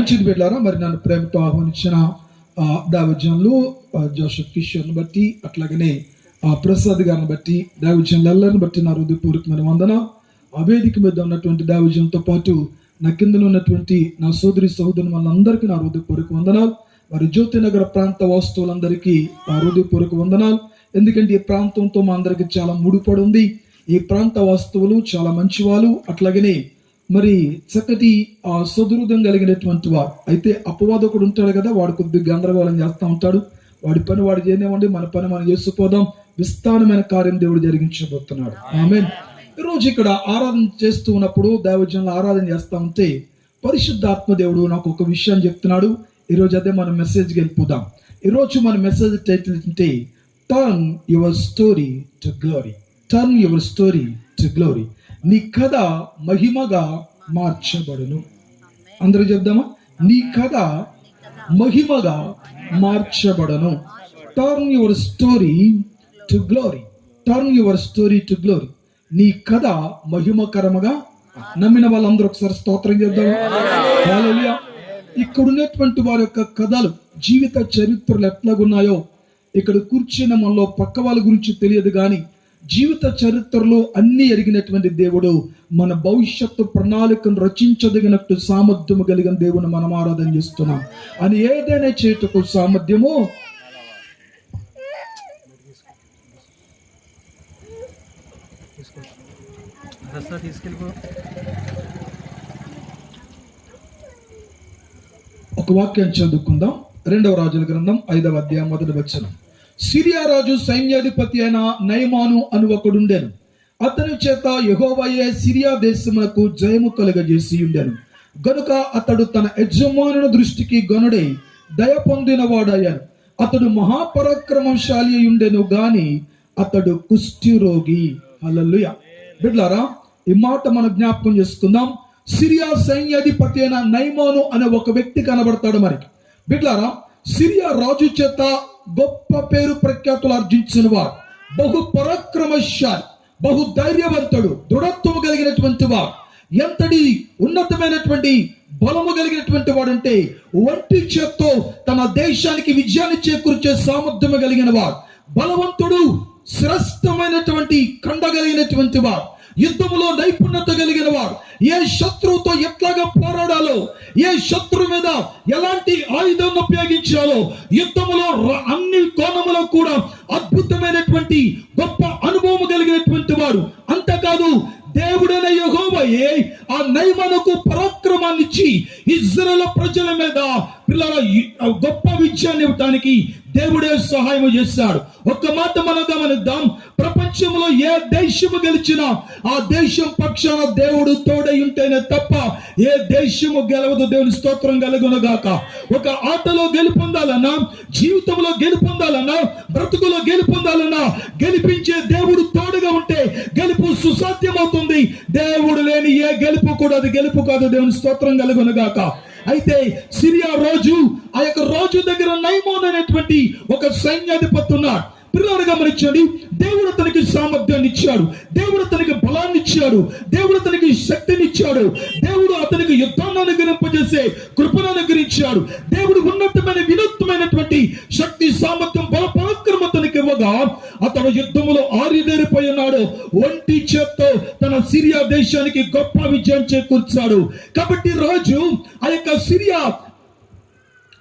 మంచిది బిడ్డలారా. మరి నన్ను ప్రేమతో ఆహ్వానించిన దైవజనులు జోసెఫ్ కిషోర్ని బట్టి, అట్లాగనే ప్రసాద్ గారిని బట్టి, దైవజనులందరిని బట్టి నా హృదయపూర్వకమైన వందన. ఆ వేదిక మీద ఉన్నటువంటి దైవజనులతో పాటు నా కిందలో ఉన్నటువంటి నా సోదరి సహోదరుని వాళ్ళందరికీ నా హృదయపూర్వక వందనాలు. మరి జ్యోతినగర ప్రాంత వాస్తవులందరికీ నా హృదయపూర్వక వందనాలు. ఎందుకంటే ఈ ప్రాంతంతో మా అందరికి చాలా ముడిపడి ఉంది. ఈ ప్రాంత వాస్తవులు చాలా మంచి వాళ్ళు, అట్లాగనే మరి చక్కటి సదుహృదయం కలిగినటువంటి వారు. అయితే అపవాదకుడు ఉంటాడు కదా, వాడు కొద్దిగా గందరగోళం చేస్తూ ఉంటాడు. వాడి పని వాడు చేయనివ్వండి, మన పని మనం చేసుకుపోదాం. విస్తారమైన కార్యం దేవుడు జరిగించబోతున్నాడు. ఆమేన్. ఈరోజు ఇక్కడ ఆరాధన చేస్తూ ఉన్నప్పుడు దైవజనులు ఆరాధన చేస్తూ ఉంటే పరిశుద్ధాత్మ దేవుడు నాకు ఒక విషయం చెప్తున్నాడు. ఈరోజు అదే మనం మెసేజ్కి వెళ్ళిపోదాం. ఈరోజు మన మెసేజ్ టైటిల్ ఏంటంటే turn your story to glory. Turn your story to glory. నీ కథ మహిమగా మార్చబడును. అందరూ చెప్దామా? నీ కథ మహిమగా మార్చబడును. Turn your story to glory. Turn your story to glory. నీ కథ మహిమకరముగా. నమ్మిన వాళ్ళందరూ ఒకసారి స్తోత్రం చేద్దాం. హల్లెలూయా. ఇక్కడ ఉన్నటువంటి వారి యొక్క కథలు, జీవిత చరిత్రలు ఎట్లాగున్నాయో ఇక్కడ కూర్చున్న మనలో పక్క వాళ్ళ గురించి తెలియదు, కానీ జీవిత చరిత్రలో అన్ని ఎరిగినటువంటి దేవుడు మన భవిష్యత్తు ప్రణాళికను రచించదగినట్టు సామర్థ్యము కలిగిన దేవుని మనం ఆరాధన చేస్తున్నాం. అని ఏదైనా చేటుకు సామర్థ్యము ఒక వాక్యం చదువుకుందాం. 2వ రాజుల గ్రంథం 5వ అధ్యాయం 1వ వచనం. సిరియా రాజు సైన్యాధిపతి అయిన నయమాను అను ఒకడుండెను. అతని చేత యెహోవాయే సిరియా దేశమునకు జయము కలుగజేసి ఉండెను. గనుక అతడు తన యజమానుని దృష్టికి గనుడై దయ పొందిన వాడయ్యాను. అతడు మహాపరాక్రమశాలి ఉండెను, గాని అతడు కుష్ఠరోగి. హల్లెలూయా. బిడ్డలారా, ఈ మాట మనం జ్ఞాపకం చేసుకుందాం. సిరియా సైన్యాధిపతి అయిన నయమాను అనే ఒక వ్యక్తి కనబడతాడు మనకి. బిడ్డలారా, సిరియా రాజు చేత గొప్ప పేరు ప్రఖ్యాతులు ఆర్జించిన వాడు, బహు పరాక్రమశాలి, బహు ధైర్యవంతుడు, దృఢత్వం కలిగినటువంటి వాడు, ఎంతటి ఉన్నతమైనటువంటి బలము కలిగినటువంటి వాడంటే ఒంటి చేత్తో తన దేశానికి విజయాన్ని చేకూర్చే సామర్థ్యము కలిగిన వాడు, బలవంతుడు, శ్రేష్టమైనటువంటి కండ కలిగినటువంటి వాడు, యుద్ధములో నైపుణ్యత కలిగిన వాడు, ఏ శత్రువుతో ఎట్లాగా పోరాడాలో, ఏ శత్రువు మీద ఎలాంటి ఆయుధాన్ని ఉపయోగించాలో, యుద్ధములో అన్ని కోణములో కూడా అద్భుతమైనటువంటి గొప్ప అనుభవం కలిగినటువంటి వాడు. అంతేకాదు, దేవుడైన యెహోవాయే ఆ నయమానుకు పరాక్రమాన్ని ఇచ్చి ఇశ్రాయేలు ప్రజల మీద పిల్లల గొప్ప విజయాన్ని ఇవ్వడానికి దేవుడే సహాయం చేశాడు. ఒక్క మాట మనం గమనిద్దాం. ప్రపంచంలో ఏ దేశము గెలిచినా ఆ దేశం పక్షాన దేవుడు తోడై ఉంటేనే తప్ప ఏ దేశము గెలవదు. దేవుని స్తోత్రం కలుగునుగాక. ఒక ఆటలో గెలుపొందాలన్నా, జీవితంలో గెలుపొందాలన్నా, బ్రతుకులో గెలుపొందాలన్నా గెలిపించే దేవుడు తోడుగా ఉంటే గెలుపు సుసాధ్యమవుతుంది. దేవుడు లేని ఏ గెలుపు కూడా అది గెలుపు కాదు. దేవుని స్తోత్రం కలుగునుగాక. అయితే సిరియా రాజు, ఆ యొక్క రాజు దగ్గర నయమాను అనేటువంటి ఒక సైన్యాధిపతి ఉన్నాడు. పిల్లలు గమనించండి, దేవుడు అతనికి సామర్థ్యాన్ని ఇచ్చాడు, దేవుడు అతనికి బలాన్ని ఇచ్చాడు, దేవుడు అతనికి శక్తిని ఇచ్చాడు, దేవుడు అతనికి యుద్ధాన్ని అనుగ్రహింపజేసే కృపను అనుగ్రహించాడు. దేవుడు ఉన్నతమైన వినూత్నమైనటువంటి శక్తి, సామర్థ్యం, బల పరాక్రమం అతనికి ఇవ్వగా అతడు యుద్ధములో ఆరిదేరిపోయి ఉన్నాడు. ఒంటి చేత్తో తన సిరియా దేశానికి గొప్ప విజయం చేకూర్చాడు. కాబట్టి రాజు, ఆ యొక్క సిరియా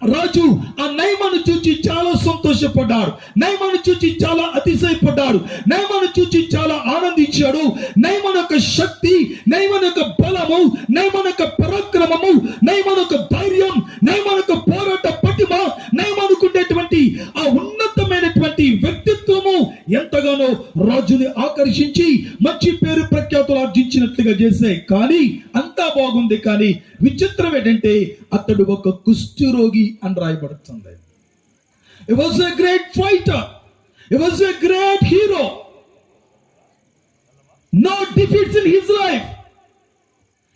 రాజు ఆ నయమాను చూచి చాలా సంతోషపడ్డాడు, నయమాను చూచి చాలా అతిశయపడ్డాడు, నయమాను చూచి చాలా ఆనందించాడు. నయమాను యొక్క శక్తి, నయమాను యొక్క బలము, నయమాను యొక్క పరాక్రమము, నయమాను యొక్క ధైర్యం, నయమాను యొక్క పోరాట పటిమ, నయమానుకుండేటువంటి ఆ ఉన్నతమైనటువంటి వ్యక్తిత్వము ఎంతగానో రాజుని ఆకర్షించి మంచి పేరు ప్రఖ్యాతులు ఆర్జించినట్లుగా చేశాయి. కానీ అంతా బాగుంది, కానీ విచిత్రం ఏంటంటే అతడు ఒక కుష్ఠరోగి అని రాయబడుతుంది. He was a great fighter. He was a great hero. No defeats in his life.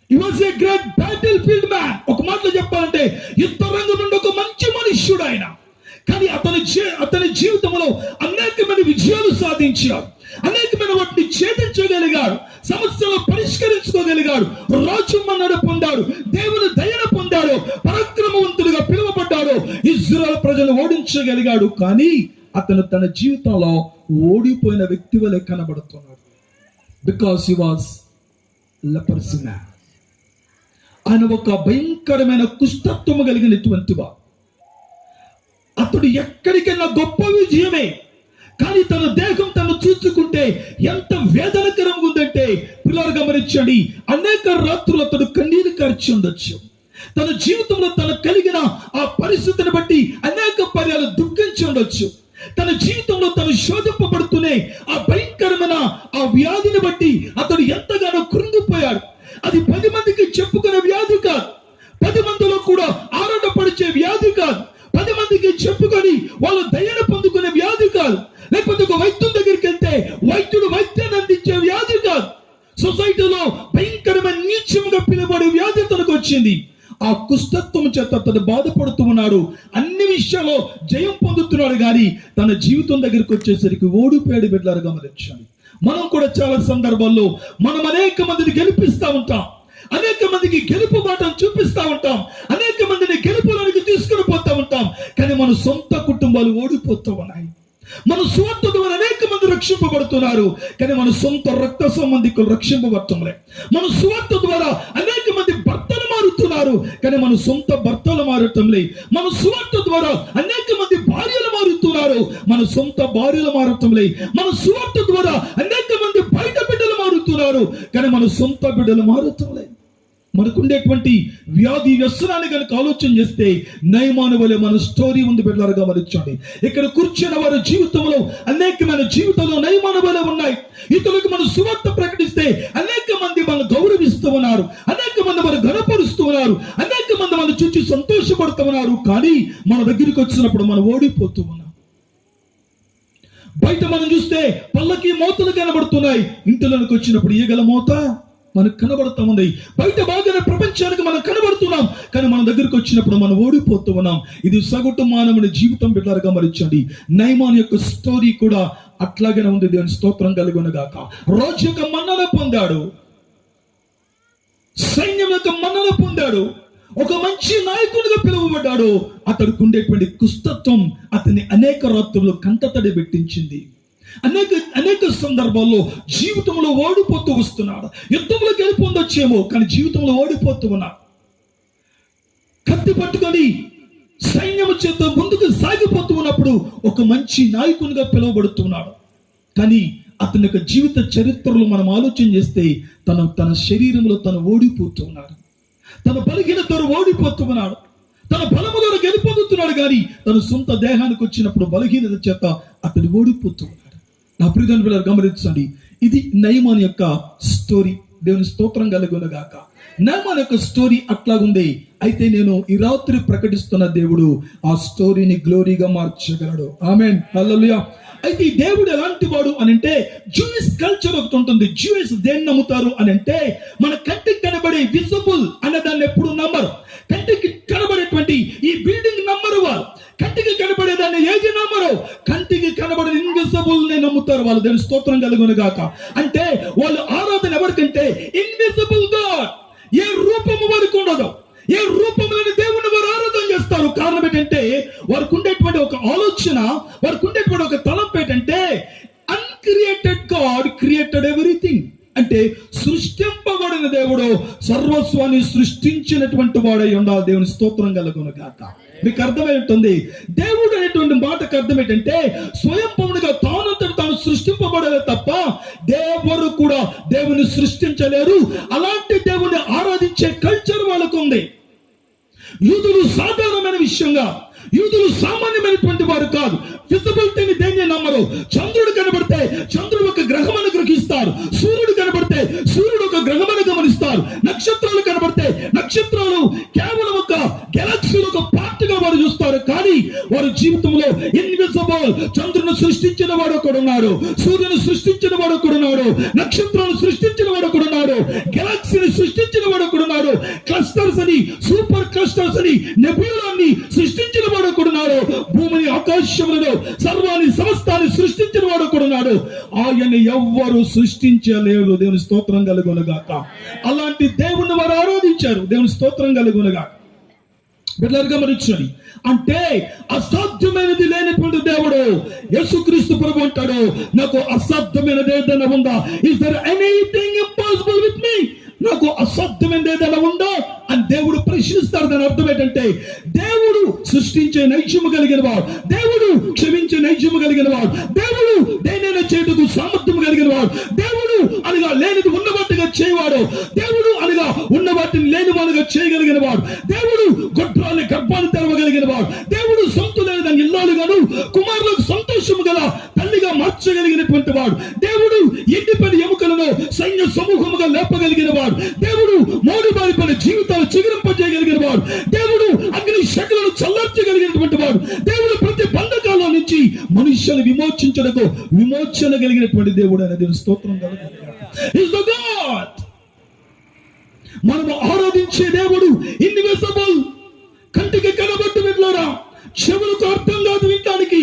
He was a great battlefield man. ఒక మాటలో చెప్పాలంటే యుద్ధ రంగం నుండి ఒక మంచి మనుష్యుడు ఆయన. కానీ అతని జీవితంలో అనేకమైన విజయాలు సాధించాడు, అనేకమైన వాటిని ఛేదించగలిగాడు. సమస్యలు పరిష్కరించుకోగలిగాడు, రాజు మన్నన పొందాడు, దేవుని దయను పొందాడు, పరాక్రమవంతుడిగా పిలువబడ్డాడు, ఇశ్రాయేలు ప్రజలు ఓడించగలిగాడు. కానీ అతను తన జీవితంలో ఓడిపోయిన వ్యక్తి వలె కనబడుతున్నాడు. Because he was leprosy man. ఆయన ఒక భయంకరమైన కుష్ఠత్వము కలిగినటువంటి వాడు. అతడు ఎక్కడికైనా గొప్ప విజయమే, కానీ తన దేహం తను చూసుకుంటే ఎంత వేదనకరంగా ఉందంటే, పిల్లలు గమనించండి, అనేక రాత్రులు అతడు కన్నీరు కార్చి ఉండొచ్చు. తన జీవితంలో తన కలిగిన ఆ పరిస్థితిని బట్టి అనేక పర్యాలు దుఃఖించి ఉండొచ్చు. తన జీవితంలో తను శోధింపబడుతూనే ఆ భయంకరమైన ఆ వ్యాధిని బట్టి అతడు ఎంతగానో కృంగిపోయాడు. అది 10 మందికి చెప్పుకునే వ్యాధి కాదు, 10 మందిలో కూడా ఆరాటపరిచే వ్యాధి కాదు, 10 మందికి చెప్పుకొని వాళ్ళు దయను పొందుకునే వ్యాధి కాదు, లేకపోతే ఒక వైద్యుల దగ్గరికి వెళ్తే వైద్యుడు వైద్యాన్ని అందించే వ్యాధి కాదు. సొసైటీలో భయంకరమైన నీచముగా పిలువబడే వ్యాధి తనకు వచ్చింది. ఆ కుష్ఠత్వం చేత అతను బాధపడుతూ ఉన్నాడు. అన్ని విషయాల్లో జయం పొందుతున్నాడు, కానీ తన జీవితం దగ్గరికి వచ్చేసరికి ఓడిపోయాడు. బిడ్డలారా గమనించండి, మనం కూడా చాలా సందర్భాల్లో మనం అనేక మందిని గెలిపిస్తా ఉంటాం, అనేక మందికి గెలుపు బాటను చూపిస్తా ఉంటాం, అనేక మందిని గెలుపులోనికి తీసుకుని పోతా ఉంటాం, కానీ మన సొంత కుటుంబాలు ఓడిపోతూ ఉన్నాయి. మన స్వార్థ ద్వారా అనేక మంది రక్షింపబడుతున్నారు, కానీ మన సొంత రక్త సంబంధికులు రక్షింపబడటంలే. మన స్వార్థ ద్వారా అనేక మంది భర్తలు మారుతున్నారు, కానీ మన సొంత భర్తలు మారటంలే. మన స్వార్థ ద్వారా అనేక మంది భార్యలు మారుతున్నారు, మన సొంత భార్యలు మారటంలే. మన స్వార్థ ద్వారా అనేక మంది బయట బిడ్డలు మారుతున్నారు, కానీ మన సొంత బిడ్డలు మారటంలే. మనకుండేటువంటి వ్యాధి వ్యసనాన్ని కనుక ఆలోచన చేస్తే నయమాను వలె మన స్టోరీ ఉంది. బిడ్డలారా గమనించండి, ఇక్కడ కూర్చున్న వారి జీవితంలో అనేకమైన జీవితంలో నయమాను వలె ఉన్నాయి. ఇతరులకు మనం సువార్త ప్రకటిస్తే అనేక మంది మనం గౌరవిస్తూ ఉన్నారు, అనేక మంది మనం గణపరుస్తూ ఉన్నారు, అనేక మంది మనం చూసి సంతోషపడుతూ ఉన్నారు, కానీ మన దగ్గరికి వచ్చినప్పుడు మనం ఓడిపోతూ ఉన్నాం. బయట మనం చూస్తే పల్లకి మోతలు కనబడుతున్నాయి, ఇంటిలోకి వచ్చినప్పుడు ఈగల మోత మనకు కనబడుతూ ఉంది. బయట బాగానే ప్రపంచానికి మనం కనబడుతున్నాం, కానీ మన దగ్గరికి వచ్చినప్పుడు మనం ఓడిపోతూ ఉన్నాం. ఇది సగటు మానవుని జీవితం. బిడ్డలారా గమనించండి, నయమాను యొక్క స్టోరీ కూడా అట్లాగనే ఉంది. దేవుని స్తోత్రం కలుగునుగాక. రాజు యొక్క మన్నన పొందాడు, సైన్యం యొక్క మన్నన పొందాడు, ఒక మంచి నాయకుడిగా పిలువబడ్డాడు. అతడికి ఉండేటువంటి కుష్ఠత్వం అతన్ని అనేక రాత్రులు కంటతడి పెట్టించింది. అనేక సందర్భాల్లో జీవితంలో ఓడిపోతూ వస్తున్నాడు. యుద్ధంలో గెలుపొందొచ్చేమో, కానీ జీవితంలో ఓడిపోతూ ఉన్నాడు. కత్తి పట్టుకొని సైన్యము చేత ముందుకు సాగిపోతూ ఉన్నప్పుడు ఒక మంచి నాయకునిగా పిలువబడుతున్నాడు, కానీ అతని యొక్క జీవిత చరిత్రలో మనం ఆలోచన చేస్తే తన శరీరంలో తను ఓడిపోతూ ఉన్నాడు, తన బలహీనతతో ఓడిపోతూ ఉన్నాడు, తన బలము ద్వారా గెలుపొందుతున్నాడు, కానీ తన సొంత దేహానికి వచ్చినప్పుడు బలహీనత చేత అతడు ఓడిపోతూ ఉన్నాడు. నా ప్రియమైన పిల్లలు గమనించండి, ఇది నయమాను యొక్క స్టోరీ. దేవుని స్తోత్రం కలుగునుగాక. నయమాను యొక్క స్టోరీ అట్లాగుంది. అయితే నేను ఈ రాత్రి ప్రకటిస్తున్న దేవుడు ఆ స్టోరీని గ్లోరీగా మార్చగలడు. ఆమేన్, హల్లెలూయా. అయితే ఈ దేవుడు ఎలాంటి వాడు అని అంటే, జూయిష్ కల్చర్ ఒకటి ఉంటుంది. జూయిష్ దేన్ని నమ్ముతారు అని అంటే, మన కంటికి కనబడే విజిబుల్ అనే దాన్ని ఎప్పుడు నమ్మరు. కంటికి కనబడేటువంటి ఈ బిల్డింగ్ నమ్మరు వారు, కంటికి కనబడేదాన్ని ఏది నమ్మరు, కంటికి కనబడే ఇన్విజిబుల్ ని నమ్ముతారు వాళ్ళు. దేవుని స్తోత్రం కలుగునుగాక. అంటే వాళ్ళు ఆరాధన ఎవరికంటే ఇన్విజిబుల్ గాడ్. ఏ రూపము వారికి ఉండదు, ఏ రూపంలోని దేవుని వారు ఆరాధన చేస్తారు. కారణం ఏంటంటే వారికి ఉండేటువంటి ఒక ఆలోచన, వారికి ఉండేటువంటి ఒక తలంపు ఏంటంటే, అన్క్రియేటెడ్ గాడ్ క్రియేటెడ్ ఎవ్రీథింగ్. అంటే సృష్టింపబడిన దేవుడు సర్వస్వాన్ని సృష్టించినటువంటి వాడై ఉండాలి. దేవుని స్తోత్రం కలుగునుగాక. మీకు అర్థమై ఉంటుంది, దేవుడు అనేటువంటి మాటకు అర్థం ఏంటంటే స్వయంభూమునిగా తానంతట తాను సృష్టింపబడలే తప్ప దేవుడు కూడా దేవుని సృష్టించలేరు. అలాంటి దేవుని ఆరాధించే కల్చర్ వాళ్ళకు ఉంది. యూదులు సాధారణమైన విషయంగా, యూదులు సామాన్యమైనటువంటి వారు కాదు. విజిబిలిటీని దేన్ని నమ్మరు. చంద్రుడు కనబడితే చంద్రుడు ఒక గ్రహమని గ్రహిస్తారు, సూర్యుడు కనబడితే సూర్యుడు ఒక గ్రహమని గమనిస్తారు, నక్షత్రాలు కనబడితే నక్షత్రాలు కేవలం ఒక గెలాక్సీలో ఒక పార్ట్ గా వారు చూస్తారు. కానీ వారి జీవితంలో ఇన్విజిబుల్, చంద్రుని సృష్టించిన వాడు ఒకడున్నాడు, సూర్యుని సృష్టించిన వాడు ఒకడున్నాడు, నక్షత్రాలను సృష్టించిన వాడు ఒకడున్నాడు, గెలాక్సీని సృష్టించిన వాడు ఒకడున్నాడు, క్లస్టర్స్ అని, సూపర్ క్లస్టర్స్ అని ప్రవక్తల్ని, నెబులని సృష్టించిన వాడు ఒకడున్నాడు. భూమిని, ఆకాశములను, సర్వాన్ని, సమస్తాన్ని సృష్టించిన వాడు ఒకడున్నాడు. ఆయన ఎవ్వరు సృష్టించలేరు. దేవుని స్తోత్రం కలుగునుగాక. అలాంటి దేవుణ్ణి వారు ఆరాధించారు. దేవుని స్తోత్రం కలుగునుగాక. బిడ్డలారా గమనించండి. అంటే అసాధ్యమైనది లేనటువంటి దేవుడు యేసుక్రీస్తు ప్రభు అంటాడు, నాకు అసాధ్యమైనది ఏదైనా ఉందా? Is there anything impossible with me? నాకు అసాధ్యమైనది ఏదైనా ఉందా అని దేవుడు ప్రశ్నిస్తారు. దాని అర్థం ఏంటంటే దేవుడు సృష్టించే నైజము కలిగిన వాడు, దేవుడు క్షమించే నైజము కలిగిన వాడు, దేవుడు దేనైనా చేతుకు సామర్థ్యం కలిగిన వాడు, దేవుడు అనగా లేనిది ఉన్నవాటిగా చేయవాడు, దేవుడు అనగా ఉన్న వాటిని లేని వాడుగా చేయగలిగిన వాడు, దేవుడు గొడ్రాన్ని గర్భాన్ని తెరవగలిగిన వాడు, దేవుడు సొంత లేని దాని ఇల్లాలుగాను కుమారులకు సంతోషము గల తల్లిగా మార్చగలిగినటువంటి వాడు, దేవుడు ఎండిపోయిన ఎముకలను సైన్య సమూహముగా లేపగలిగిన వాడు, దేవుడు మోడిబారిపోయిన జీవితాలు చిగురింపజేయగలిగిన వాడు, దేవుడు అగ్ని శక్తులను చల్లార్చగలిగినటువంటి వాడు, దేవుడు ప్రతి బంధకాల నుంచి మనుష్యుని విమోచన కలిగినటువంటి దేవుడు అనే దేవుని స్తోత్రం ఇస్ ద గాడ్. మనము ఆరాధించే దేవుడు ఇన్విజిబుల్, కంటికి కనబట్టు వింటారా, చెవులకు అర్థం కాదు వినటానికి,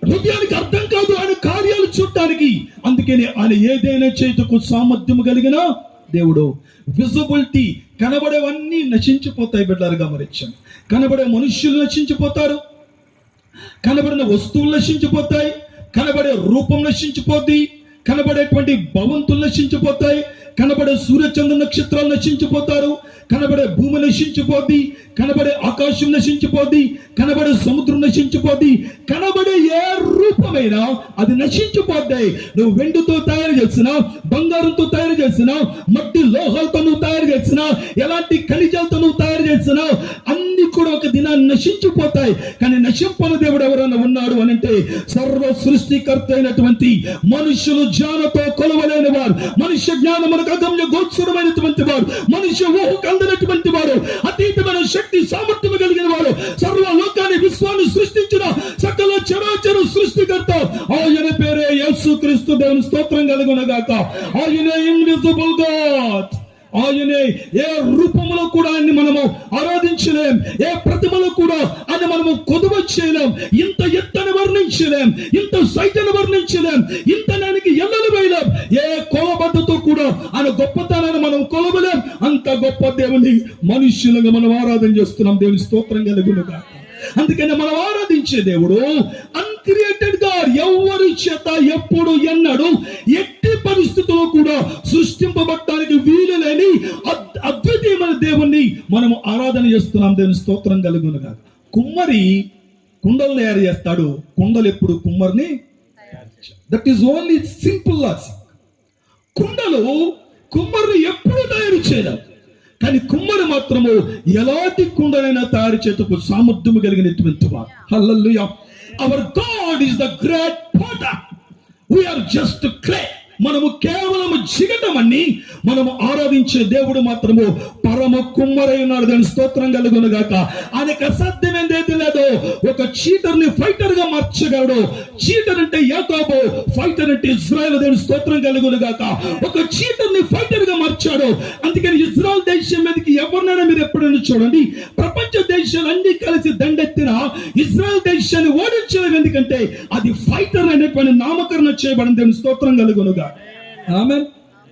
హృదయానికి అర్థం కాదు ఆయన కార్యాలు చూడటానికి. అందుకనే ఆయన ఏదైనా చేతుకు సామర్థ్యం కలిగిన దేవుడు. విజిబిలిటీ, కనబడేవన్నీ నశించిపోతాయి. బిడ్డలారా గమనించండి. కనబడే మనుష్యులు నశించిపోతారు, కనబడిన వస్తువులు నశించిపోతాయి, కనబడే రూపం నశించిపోద్ది, కనబడేటువంటి భవంతులు నశించిపోతాయి, కనబడే సూర్యచంద్ర నక్షత్రాలు నశించిపోతారు, కనబడే భూమి నశించిపోద్ది, కనబడే ఆకాశం నశించిపోద్ది, కనబడే సముద్రం నశించిపోద్ది, కనబడే ఏ రూపమైనా అది నశించిపోద్ది. నువ్వు వెండితో తయారు చేసినా, బంగారంతో తయారు చేసినా, మట్టి లోహాలతో నువ్వు తయారు చేసినా, ఎలాంటి ఖనిజాలతో నువ్వు తయారు చేసినా అన్ని కూడా ఒక దినాన్ని నశించిపోతాయి. కానీ నశింపని దేవుడు ఎవరైనా ఉన్నాడు అని అంటే సర్వ సృష్టికర్త అయినటువంటి మనుషులు జ్ఞానతో కొలవలేని వారు, మనుష్య జ్ఞానమునకు అగమ్య గోచరమైనటువంటి వారు, మనుష్య ఊహకు అందనటువంటి వారు, అతీతమైన శక్తి సామర్థ్యం కలిగిన వారు, సర్వ లోకాన్ని విశ్వాన్ని సృష్టించిన సకల చరాచర సృష్టికర్త ఆయన పేరే యేసుక్రీస్తు. దేవుని స్తోత్రం కలుగునుగాక. ఆయనే ఇన్విజిబుల్ గాడ్. ఆయనే ఏ రూపంలో కూడా ఆయన్ని మనము ఆరాధించలేం, ఏ ప్రతిమలో కూడా ఆయన మనము కొదువ చేయలేం, ఇంత ఎత్తని వర్ణించలేం, ఇంత సైతను వర్ణించలేం, ఇంత దానికి ఎల్లలు వేయలేం. ఏ కొలబద్దతో కూడా ఆయన గొప్పతనాన్ని మనం కొలవలేం. అంత గొప్ప దేవుని మనుష్యులుగా మనం ఆరాధన చేస్తున్నాం. దేవుని స్తోత్రం కలుగునుగాక. అందుకని మనం ఆరాధించే దేవుడు అన్క్రియేటెడ్ గాడ్, ఎవరి చేత ఎప్పుడు ఎన్నడు ఎట్టి పరిస్థితుల్లో కూడా సృష్టింపబడటానికి వీలు లేని అద్వితీయమైన దేవుణ్ణి మనము ఆరాధన చేస్తున్నాం. దేవుని స్తోత్రం కలుగునుగాక. కుమ్మరి కుండలు తయారు చేస్తాడు, కుండలు ఎప్పుడు కుమ్మరిని, that is only simple logic. కుండలు కుమ్మరిని ఎప్పుడు తయారు చేయలేదు, కానీ కుమ్మరి మాత్రము ఎలాంటి కుండలైనా తయారు చేతకు సామర్థ్యం కలిగినటువంటి వాడు. Hallelujah. Our God is the great potter, we are just clay. మనము కేవలం జిగటమని మనము ఆరాధించే దేవుడు మాత్రము పరమ కుమ్మరై ఉన్నాడు. దాని స్తోత్రం కలుగునుగాక. ఆయనకు అసాధ్యమైనది ఏది లేదు. ఒక చీటర్ ని ఫైటర్ గా మార్చగలడు. చీటర్ అంటే యాకోబు, ఫైటర్ అంటే ఇజ్రాయెల్. దేవుని స్తోత్రం కలుగునుగాక. ఒక చీటర్ ని ఫైటర్ గా మార్చాడు. అందుకని ఇజ్రాయెల్ దేశం మీదకి ఎవరినైనా మీరు ఎప్పుడైనా చూడండి, ప్రపంచ దేశాలన్నీ కలిసి దండెత్తిన ఇజ్రాయెల్ దేశాన్ని ఓడించలేదు. ఎందుకంటే అది ఫైటర్ అనేటువంటి నామకరణ చేయబడింది. దేవుని స్తోత్రం కలుగునుగాక. ఆమేన్.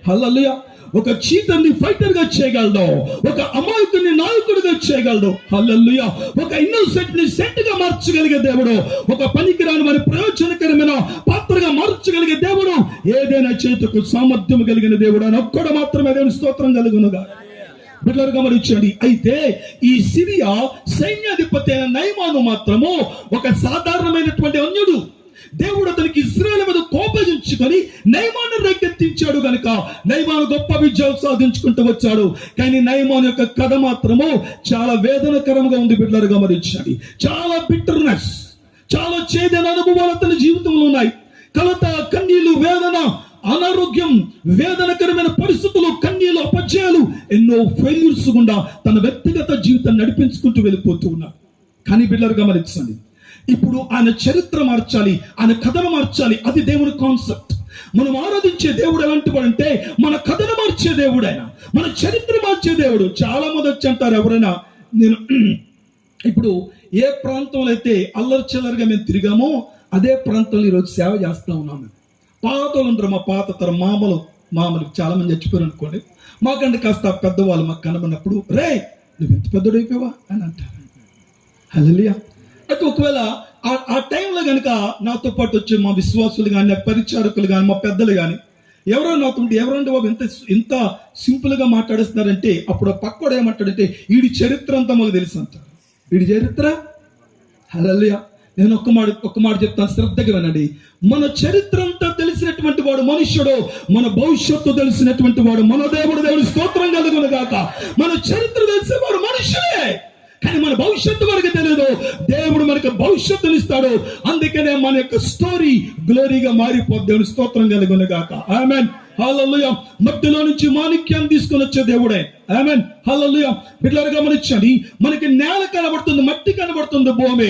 హల్లెలూయా. ఒక చీటర్ని ఫైటర్ గా చేయగలడు, ఒక అమాయకుని నాయకుడిగా చేయగలడు. హల్లెలూయా. ఒక ఇన్నోసెంట్ ని సెంట్ గా మార్చగలిగే దేవుడు, ఒక పనికిరాని మరి ప్రయోజనకరమైన పాత్రగా మార్చగలిగే దేవుడు, ఏదైనా చేతుకు సామర్థ్యం కలిగిన దేవుడు అని ఒక్కడు మాత్రమే. దేవుని స్తోత్రం కలుగునుగా. బిడ్డలారా గమనించండి. అయితే ఈ సిరియా సైన్యాధిపతి అయిన నయమాను మాత్రము ఒక సాధారణమైనటువంటి అన్యుడు. దేవుడు అతనికి ఇశ్రాయేలు మీద కోపగించుకొని నయమాను రేకెత్తించాడు గనుక నయమాను గొప్ప విజయం సాధించుకుంటూ వచ్చాడు. కానీ నయమాను యొక్క కథ మాత్రము చాలా వేదనకరంగా ఉంది. బిడ్డలారా గమనించండి. చాలా బిట్టర్నెస్, చాలా చేదైన అనుభవాలు అతని జీవితంలో ఉన్నాయి. కలత, కన్నీళ్లు, వేదన, అనారోగ్యం, వేదనకరమైన పరిస్థితులు, కన్నీళ్లు, అపజయాలు, ఎన్నో ఫెయిల్యూర్స్ గుండా తన వ్యక్తిగత జీవితాన్ని నడిపించుకుంటూ వెళ్ళిపోతూ ఉన్నాడు. కానీ బిడ్డలారా గమనించండి, ఇప్పుడు ఆయన చరిత్ర మార్చాలి, ఆయన కథను మార్చాలి. అది దేవుని కాన్సెప్ట్. మనం ఆరాధించే దేవుడు ఎలాంటి వాడు అంటే మన కథను మార్చే దేవుడు, ఆయన మన చరిత్ర మార్చే దేవుడు. చాలా మంది వచ్చి అంటారు, ఎవరైనా నేను ఇప్పుడు ఏ ప్రాంతంలో అయితే అల్లరి చిల్లరగా మేము తిరిగామో అదే ప్రాంతంలో ఈరోజు సేవ చేస్తా ఉన్నాము. పాతలు ఉంటారు, మా పాత తరం మామలకు చాలా మంది చచ్చిపోయారు అనుకోండి. మాకంటే కాస్త పెద్దవాళ్ళు మాకు కనబడినప్పుడు, రే నువ్వు ఎంత పెద్దడు అయిపోయావా అని అంటారు. హల్లెలూయా. అయితే ఒకవేళ ఆ టైంలో కనుక నాతో పాటు వచ్చే మా విశ్వాసులు కానీ, పరిచారకులు కానీ, మా పెద్దలు కానీ ఎవరో నాతో ఉంటే, ఎవరంటే బాబు ఇంత సింపుల్ గా మాట్లాడేస్తున్నారంటే, అప్పుడు పక్కడు ఏమంటాడంటే, వీడి చరిత్ర అంతా మాకు తెలుసు అంటారు. వీడి చరిత్ర. హల్లెలూయా. నేను ఒక్క మాట చెప్తాను, శ్రద్ధగా వినండి. మన చరిత్ర అంతా తెలిసినటువంటి వాడు మనుష్యుడు, మన భవిష్యత్తు తెలిసినటువంటి వాడు మన దేవుడి స్తోత్రం కలుగును గాక. మన చరిత్ర తెలిసేవాడు మనుష్యుడే, కానీ మన భవిష్యత్తు మనకు తెలియదు. దేవుడు మనకు భవిష్యత్తుని ఇస్తాడు. అందుకనే మన యొక్క స్టోరీ గ్లోరీగా మారిపోద్ది. దేవుని స్తోత్రం కలుగును గాక. ఆమేన్. హల్లెలూయా. మట్టిలో నుంచి మాణిక్యాన్ని తీసుకొని వచ్చే దేవుడే. ఆమేన్. హల్లెలూయా. బిడ్డలారా గమనించండి, మనకి నేల కనబడుతుంది, మట్టి కనబడుతుంది, భూమి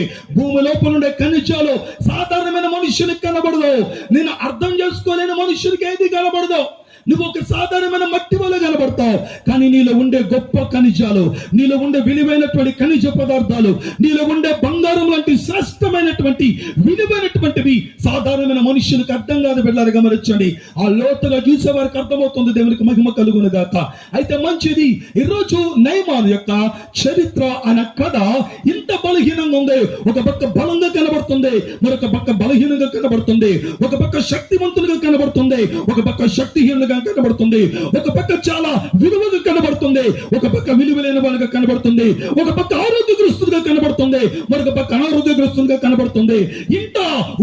లోపల ఉండే ఖనిజాలు సాధారణమైన మనుషునికి కనబడదు. నేను అర్థం చేసుకోలేని మనుషునికి ఏది కనబడదు. నువ్వు ఒక సాధారణమైన మట్టి వల్ల కనబడతావు, కానీ నీలో ఉండే గొప్ప ఖనిజాలు, నీలో ఉండే విలువైనటువంటి ఖనిజ పదార్థాలు, నీలో ఉండే బంగారం లాంటి శ్రేష్టమైనటువంటి విలువైనటువంటివి సాధారణమైన మనుషులకు అర్థం కాదు. బిడ్డలారా గమనించండి, ఆ లోతుగా చూసే వారికి అర్థమవుతుంది. దేవునికి మహిమ కలుగును గాక. అయితే మంచిది, ఈరోజు నయమాను యొక్క చరిత్ర అనే కథ ఇంత బలహీనంగా ఉంది. ఒక పక్క బలంగా కనబడుతుంది, మరొక పక్క బలహీనంగా కనబడుతుంది. ఒక పక్క శక్తివంతులుగా కనబడుతుంది, ఒక పక్క శక్తిహీనంగా కనబడుతుంది. ఒక పక్క చాలా విలువగా కనబడుతుంది, ఒక పక్క విలువలేని వాళ్ళగా కనబడుతుంది. ఒక పక్క ఆరోగ్యగ్రస్తులుగా కనబడుతుంది, మరొక పక్క అనారోగ్యగ్రస్తులుగా కనబడుతుంది. ఇంత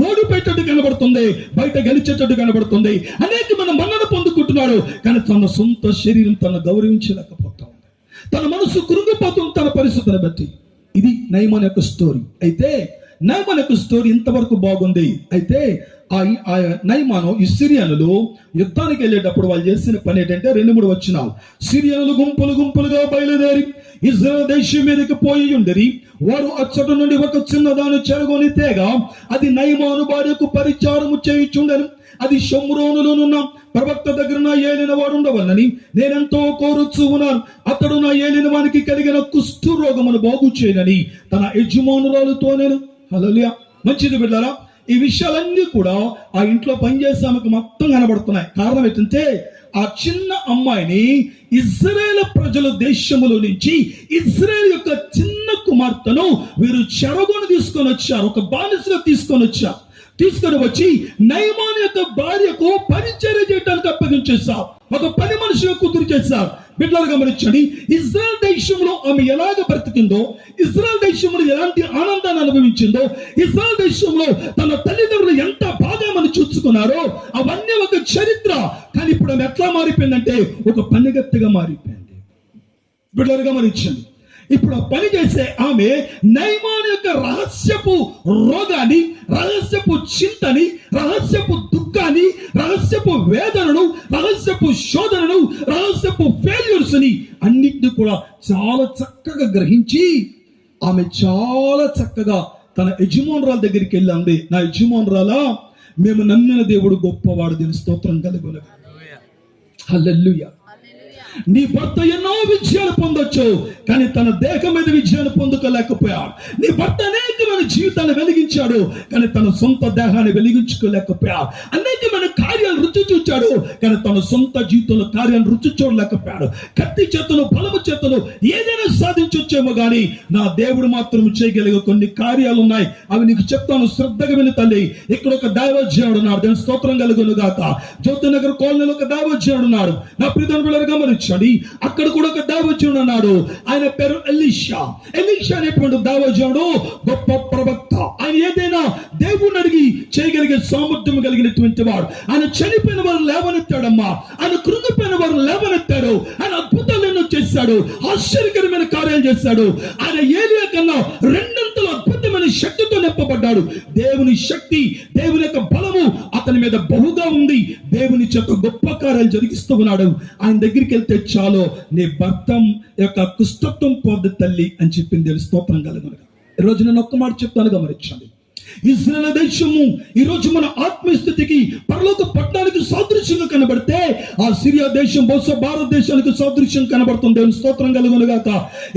ఓడిపోయేటట్టు కనబడుతుంది, బయట గెలిచేటట్టు కనబడుతుంది. అనేక మన మన్నన పొందుకుంటున్నాడు, కానీ తన సొంత శరీరం తను గౌరవించలేకపోతా ఉంది. తన మనసు కృంగిపోతుంది తన పరిస్థితిని బట్టి. ఇది నయమాను యొక్క స్టోరీ. అయితే నయమాను యొక్క స్టోరీ ఇంతవరకు బాగుంది. అయితే ఆ నయమాను ఈ సిరియనులు యుద్ధానికి వెళ్ళేటప్పుడు వాళ్ళు చేసిన పని ఏంటంటే 2-3 వచనాలు. సిరియనులు గుంపులుగా బయలుదేరి ఇజ్రాయెల్ దేశం మీదకి పోయి ఉండరి. వారు అచ్చట నుండి ఒక చిన్నదాని చెరగొని తేగ అది నయమాను భార్యకు పరిచారము చేయుచుండెను. అది షోమ్రోనులోనున్న ప్రవక్త దగ్గర నా ఏలిన వాడు ఉండవల్లని నేనెంతో కోరుచు ఉన్నాను. అతడు నా ఏలిన వానికి కలిగిన కుష్ఠు రోగమును బాగు చేయనని తన యజమానురాలుతో నేను. హల్లెలూయా. మంచిది బిడ్డలారా, ఈ విషయాలన్నీ కూడా ఆ ఇంట్లో పనిచేసే ఆమెకు మొత్తం కనబడుతున్నాయి. కారణం ఏంటంటే, ఆ చిన్న అమ్మాయిని ఇజ్రాయేల్ ప్రజల దేశములో నుంచి ఇజ్రాయేల్ యొక్క చిన్న కుమార్తెను వీరు చెరగొని తీసుకొని వచ్చారు, ఒక బానిసగా తీసుకొని వచ్చి నయమాను యొక్క భార్యకు పరిచర్య చేయడానికి అప్పగించేశారు. ఒక పని మనిషిగా కూతురు చేశారు. బిడ్డలారా గమనించండి, ఇజ్రాయెల్ దేశంలో ఆమె ఎలాగ బ్రతికిందో, ఇజ్రాయెల్ దేశంలో ఎలాంటి ఆనందాన్ని అనుభవించిందో, ఇజ్రాయెల్ దేశంలో తన తల్లిదండ్రులు ఎంత బాగా మనం చూసుకున్నారో అవన్నీ ఒక చరిత్ర. కానీ ఇప్పుడు ఆమె ఎట్లా మారిపోయిందంటే ఒక పనిగత్తెగా మారిపోయింది. బిడ్డలారా గమనించండి, ఇప్పుడు ఆ పని చేసే ఆమె నయమాను యొక్క రహస్యపు రోగాన్ని, రహస్యపు చింతని, రహస్యపు దుఃఖాన్ని, రహస్యపు వేదనను, రహస్యపు శోధనను, రహస్యపు ఫెయిల్యూర్స్ ని అన్నిటిని కూడా చాలా చక్కగా గ్రహించి ఆమె చాలా చక్కగా తన యజమానురాల దగ్గరికి వెళ్ళండి. నా యజమానురాలా, మేము నమ్మిన దేవుడు గొప్పవాడు, దీని స్తోత్రం కలుగును. హల్లెలూయా. నీ భర్త ఎన్నో విజయాలు పొందొచ్చు, కానీ తన దేహం మీద విజయాన్ని పొందుకోలేకపోయాడు. నీ భర్త అనేకమైన జీవితాన్ని వెలిగించాడు, కానీ తన సొంత దేహాన్ని వెలిగించుకోలేకపోయాడు. అనేకమైన కార్యాలు రుచి చూచాడు, కానీ తన సొంత జీవితంలో కార్యాలను రుచి చూడలేకపోయాడు. కత్తి చేతను, బలము చేతను ఏదైనా సాధించొచ్చేమో కానీ నా దేవుడు మాత్రం చేయగలిగే కొన్ని కార్యాలు ఉన్నాయి. అవి నీకు చెప్తాను, శ్రద్ధగా విని తల్లి. ఇక్కడ ఒక దైవజనుడు ఉన్నాడు, దాని స్తోత్రం కలుగును గాక. జ్యోతి నగర్ కాలనీలో ఒక దైవజనుడు ఉన్నాడు. నా ప్రియమైన గమనించండి, అక్కడ కూడా ఒక దైవజనుడు అన్నాడు. ఆయన పేరు ఎలీషా. అనేటువంటి దైవజనుడు గొప్ప ప్రవక్త. ఆయన ఏదైనా దేవుని అడిగి చేయగలిగే సామర్థ్యం కలిగినటువంటి వాడు. ఆయన చనిపోయిన వారు లేవనెత్తాడమ్మా, ఆయన కృంగిపోయిన వారు లేవనెత్తాడు. ఆయన అద్భుతాలు ఎన్నో చేశాడు, ఆశ్చర్యకరమైన కార్యాలు చేశాడు. ఆయన ఏలియా కన్నా రెండంతలు అద్భుతమైన శక్తితో నింపబడ్డాడు. దేవుని శక్తి, దేవుని యొక్క బలము అతని మీద బహుగా ఉంది. దేవుని చేత గొప్ప కార్యాలు జరిగిస్తూ ఉన్నాడు. ఆయన దగ్గరికి వెళ్తే చాలు, నీ భర్త యొక్క కుష్ఠత్వం పోద్ది తల్లి అని చెప్పింది. స్తోత్రం కలుగును. ఈ రోజు నేను ఒక్క మాట చెప్తాను, గమనించండి. ఇశ్రాయేలు దేశము ఈ రోజు మన ఆత్మీయ స్థితికి పరలోక పట్టణానికి సాదృశ్యంగా కనబడితే ఆ సిరియా దేశం బహుశా భారతదేశానికి సాదృశ్యం కనబడుతుంది. దేవుని స్తోత్రం కలుగును గాక.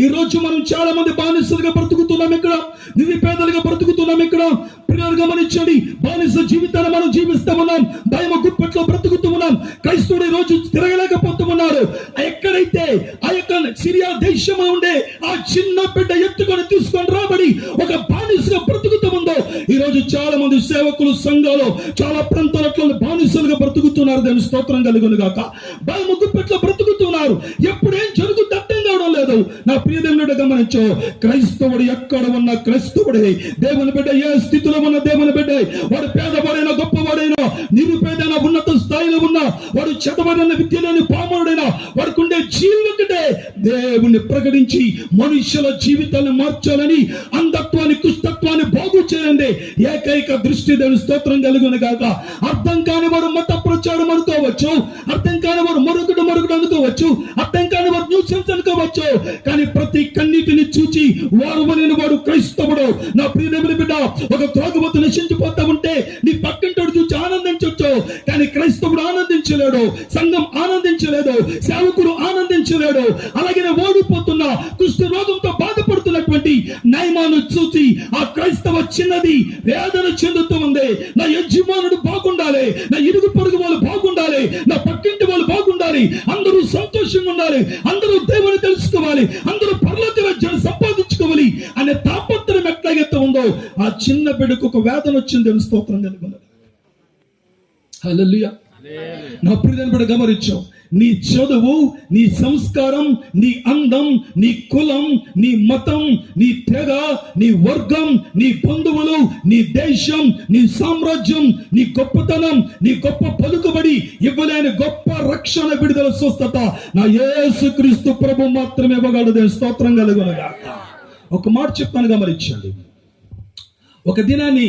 ఈ రోజు మనం చాలా మంది బానిసలుగా బ్రతుకుతున్నాం, ఇక్కడ నిరుపేదలుగా బ్రతుకుతున్నాం. ఇక్కడ ప్రియులు గమనించండి, బానిస జీవితాన్ని మనం జీవిస్తూ ఉన్నాం, భయం గుప్పెట్లో బ్రతుకుతూ ఉన్నాం. క్రైస్తవుడు ఈ రోజు తిరగలేకపోతూ ఉన్నాడు. ఎక్కడైతే ఆ యొక్క సిరియా దేశంలో ఉండే ఆ చిన్న బిడ్డ ఎత్తుకొని తీసుకొని రాబడి ఒక బానిసగా బ్రతుకుతూ ఉందో, ఈ రోజు చాలా మంది సేవకులు సంఘాలు చాలా ప్రాంతాలలో బానిసలుగా బ్రతుకుతున్నారు. దాని స్తోత్రం కలుగును గాక. భయం గుప్పెట్లో బ్రతుకుతున్నారు. ఎప్పుడేం జరుగుతుంది అర్థం కావడం లేదు. నా ప్రియ దేవుడు గమనించు, క్రైస్తవుడు ఎక్కడ ఉన్న క్రైస్తవుడే, దేవుని బిడ్డ ఏ స్థితిలో ఉన్న దేవుని బిడ్డ, వాడు పేదవాడైనా గొప్పవాడైనా నిరుపేదైనా ఉన్నత స్థాయిలో ఉన్నా, వాడు చదవడైన విద్యలోని పామరుడైనా, వాడికి ఉండే జీవితటే దేవుణ్ణి ప్రకటించి మనుషుల జీవితాన్ని మార్చాలని, అంధత్వాన్ని కుష్ఠత్వాన్ని బాగు చేయండి ఏకైక దృష్టి. దేవుని స్తోత్రం కలుగును గాక. అర్థం కాని వాడు మత ప్రచారం అనుకోవచ్చు, అర్థం కాని వాడు మరొకటి అనుకోవచ్చు, అర్థం కాని వాడు న్యూసెన్స్ అనుకోవచ్చు, కానీ ప్రతి కన్నిటిని చూచి వారు వాడు క్రైస్తవుడు. నా ప్రియమైన బిడ్డ, ఒక త్రాగుబోతు నశించిపోతా ఉంటే నీ పక్కింటోడు చూచి ఆనందించవచ్చు, కానీ క్రైస్తవుడు ఆనందించలేడు, సంఘం ఆనందించలేదు, సేవకుడు ఆనందించలేడు. అలాగే ఓడిపోతున్న కుష్ఠ రోగంతో బాధపడుతున్నటువంటి నయమాను చూసి ఆ క్రైస్తవ చిన్నది వేదన చెందుతూ ఉంది. నా యజమానుడు బాగుండాలి, నా ఇరుగు పొరుగు వాళ్ళు బాగుండాలి, నా పక్కింటి వాళ్ళు బాగుండాలి, అందరూ సంతోషంగా ఉండాలి, అందరూ దేవుని తెలుసుకోవాలి, అందరూ పరలోక రాజ్యాన్ని సంపాదించుకోవాలి అనే తాపత్రం ఎట్లాగైతే ఉందో ఆ చిన్న బిడ్డకు ఒక వేదన వచ్చింది. స్తోత్రం కలుగును. హల్లెలూయా. నా ప్రియమైన బిడ్డ గమనించావు, నీ చదువు, నీ సంస్కారం, నీ అందం, నీ కులం, నీ మతం, నీ తెగ, నీ వర్గం, నీ బంధువులు, నీ దేశం, నీ సామ్రాజ్యం, నీ గొప్పతనం, నీ గొప్ప పలుకుబడి ఇవ్వలేని గొప్ప రక్షణ, విడుదల, స్వస్థత నా యేసుక్రీస్తు ప్రభు మాత్రమే ఇవ్వగలదు. స్తోత్రం కలుగును గాక. ఒక మాట చెప్తాను గమనించండి. ఒక దినాన్ని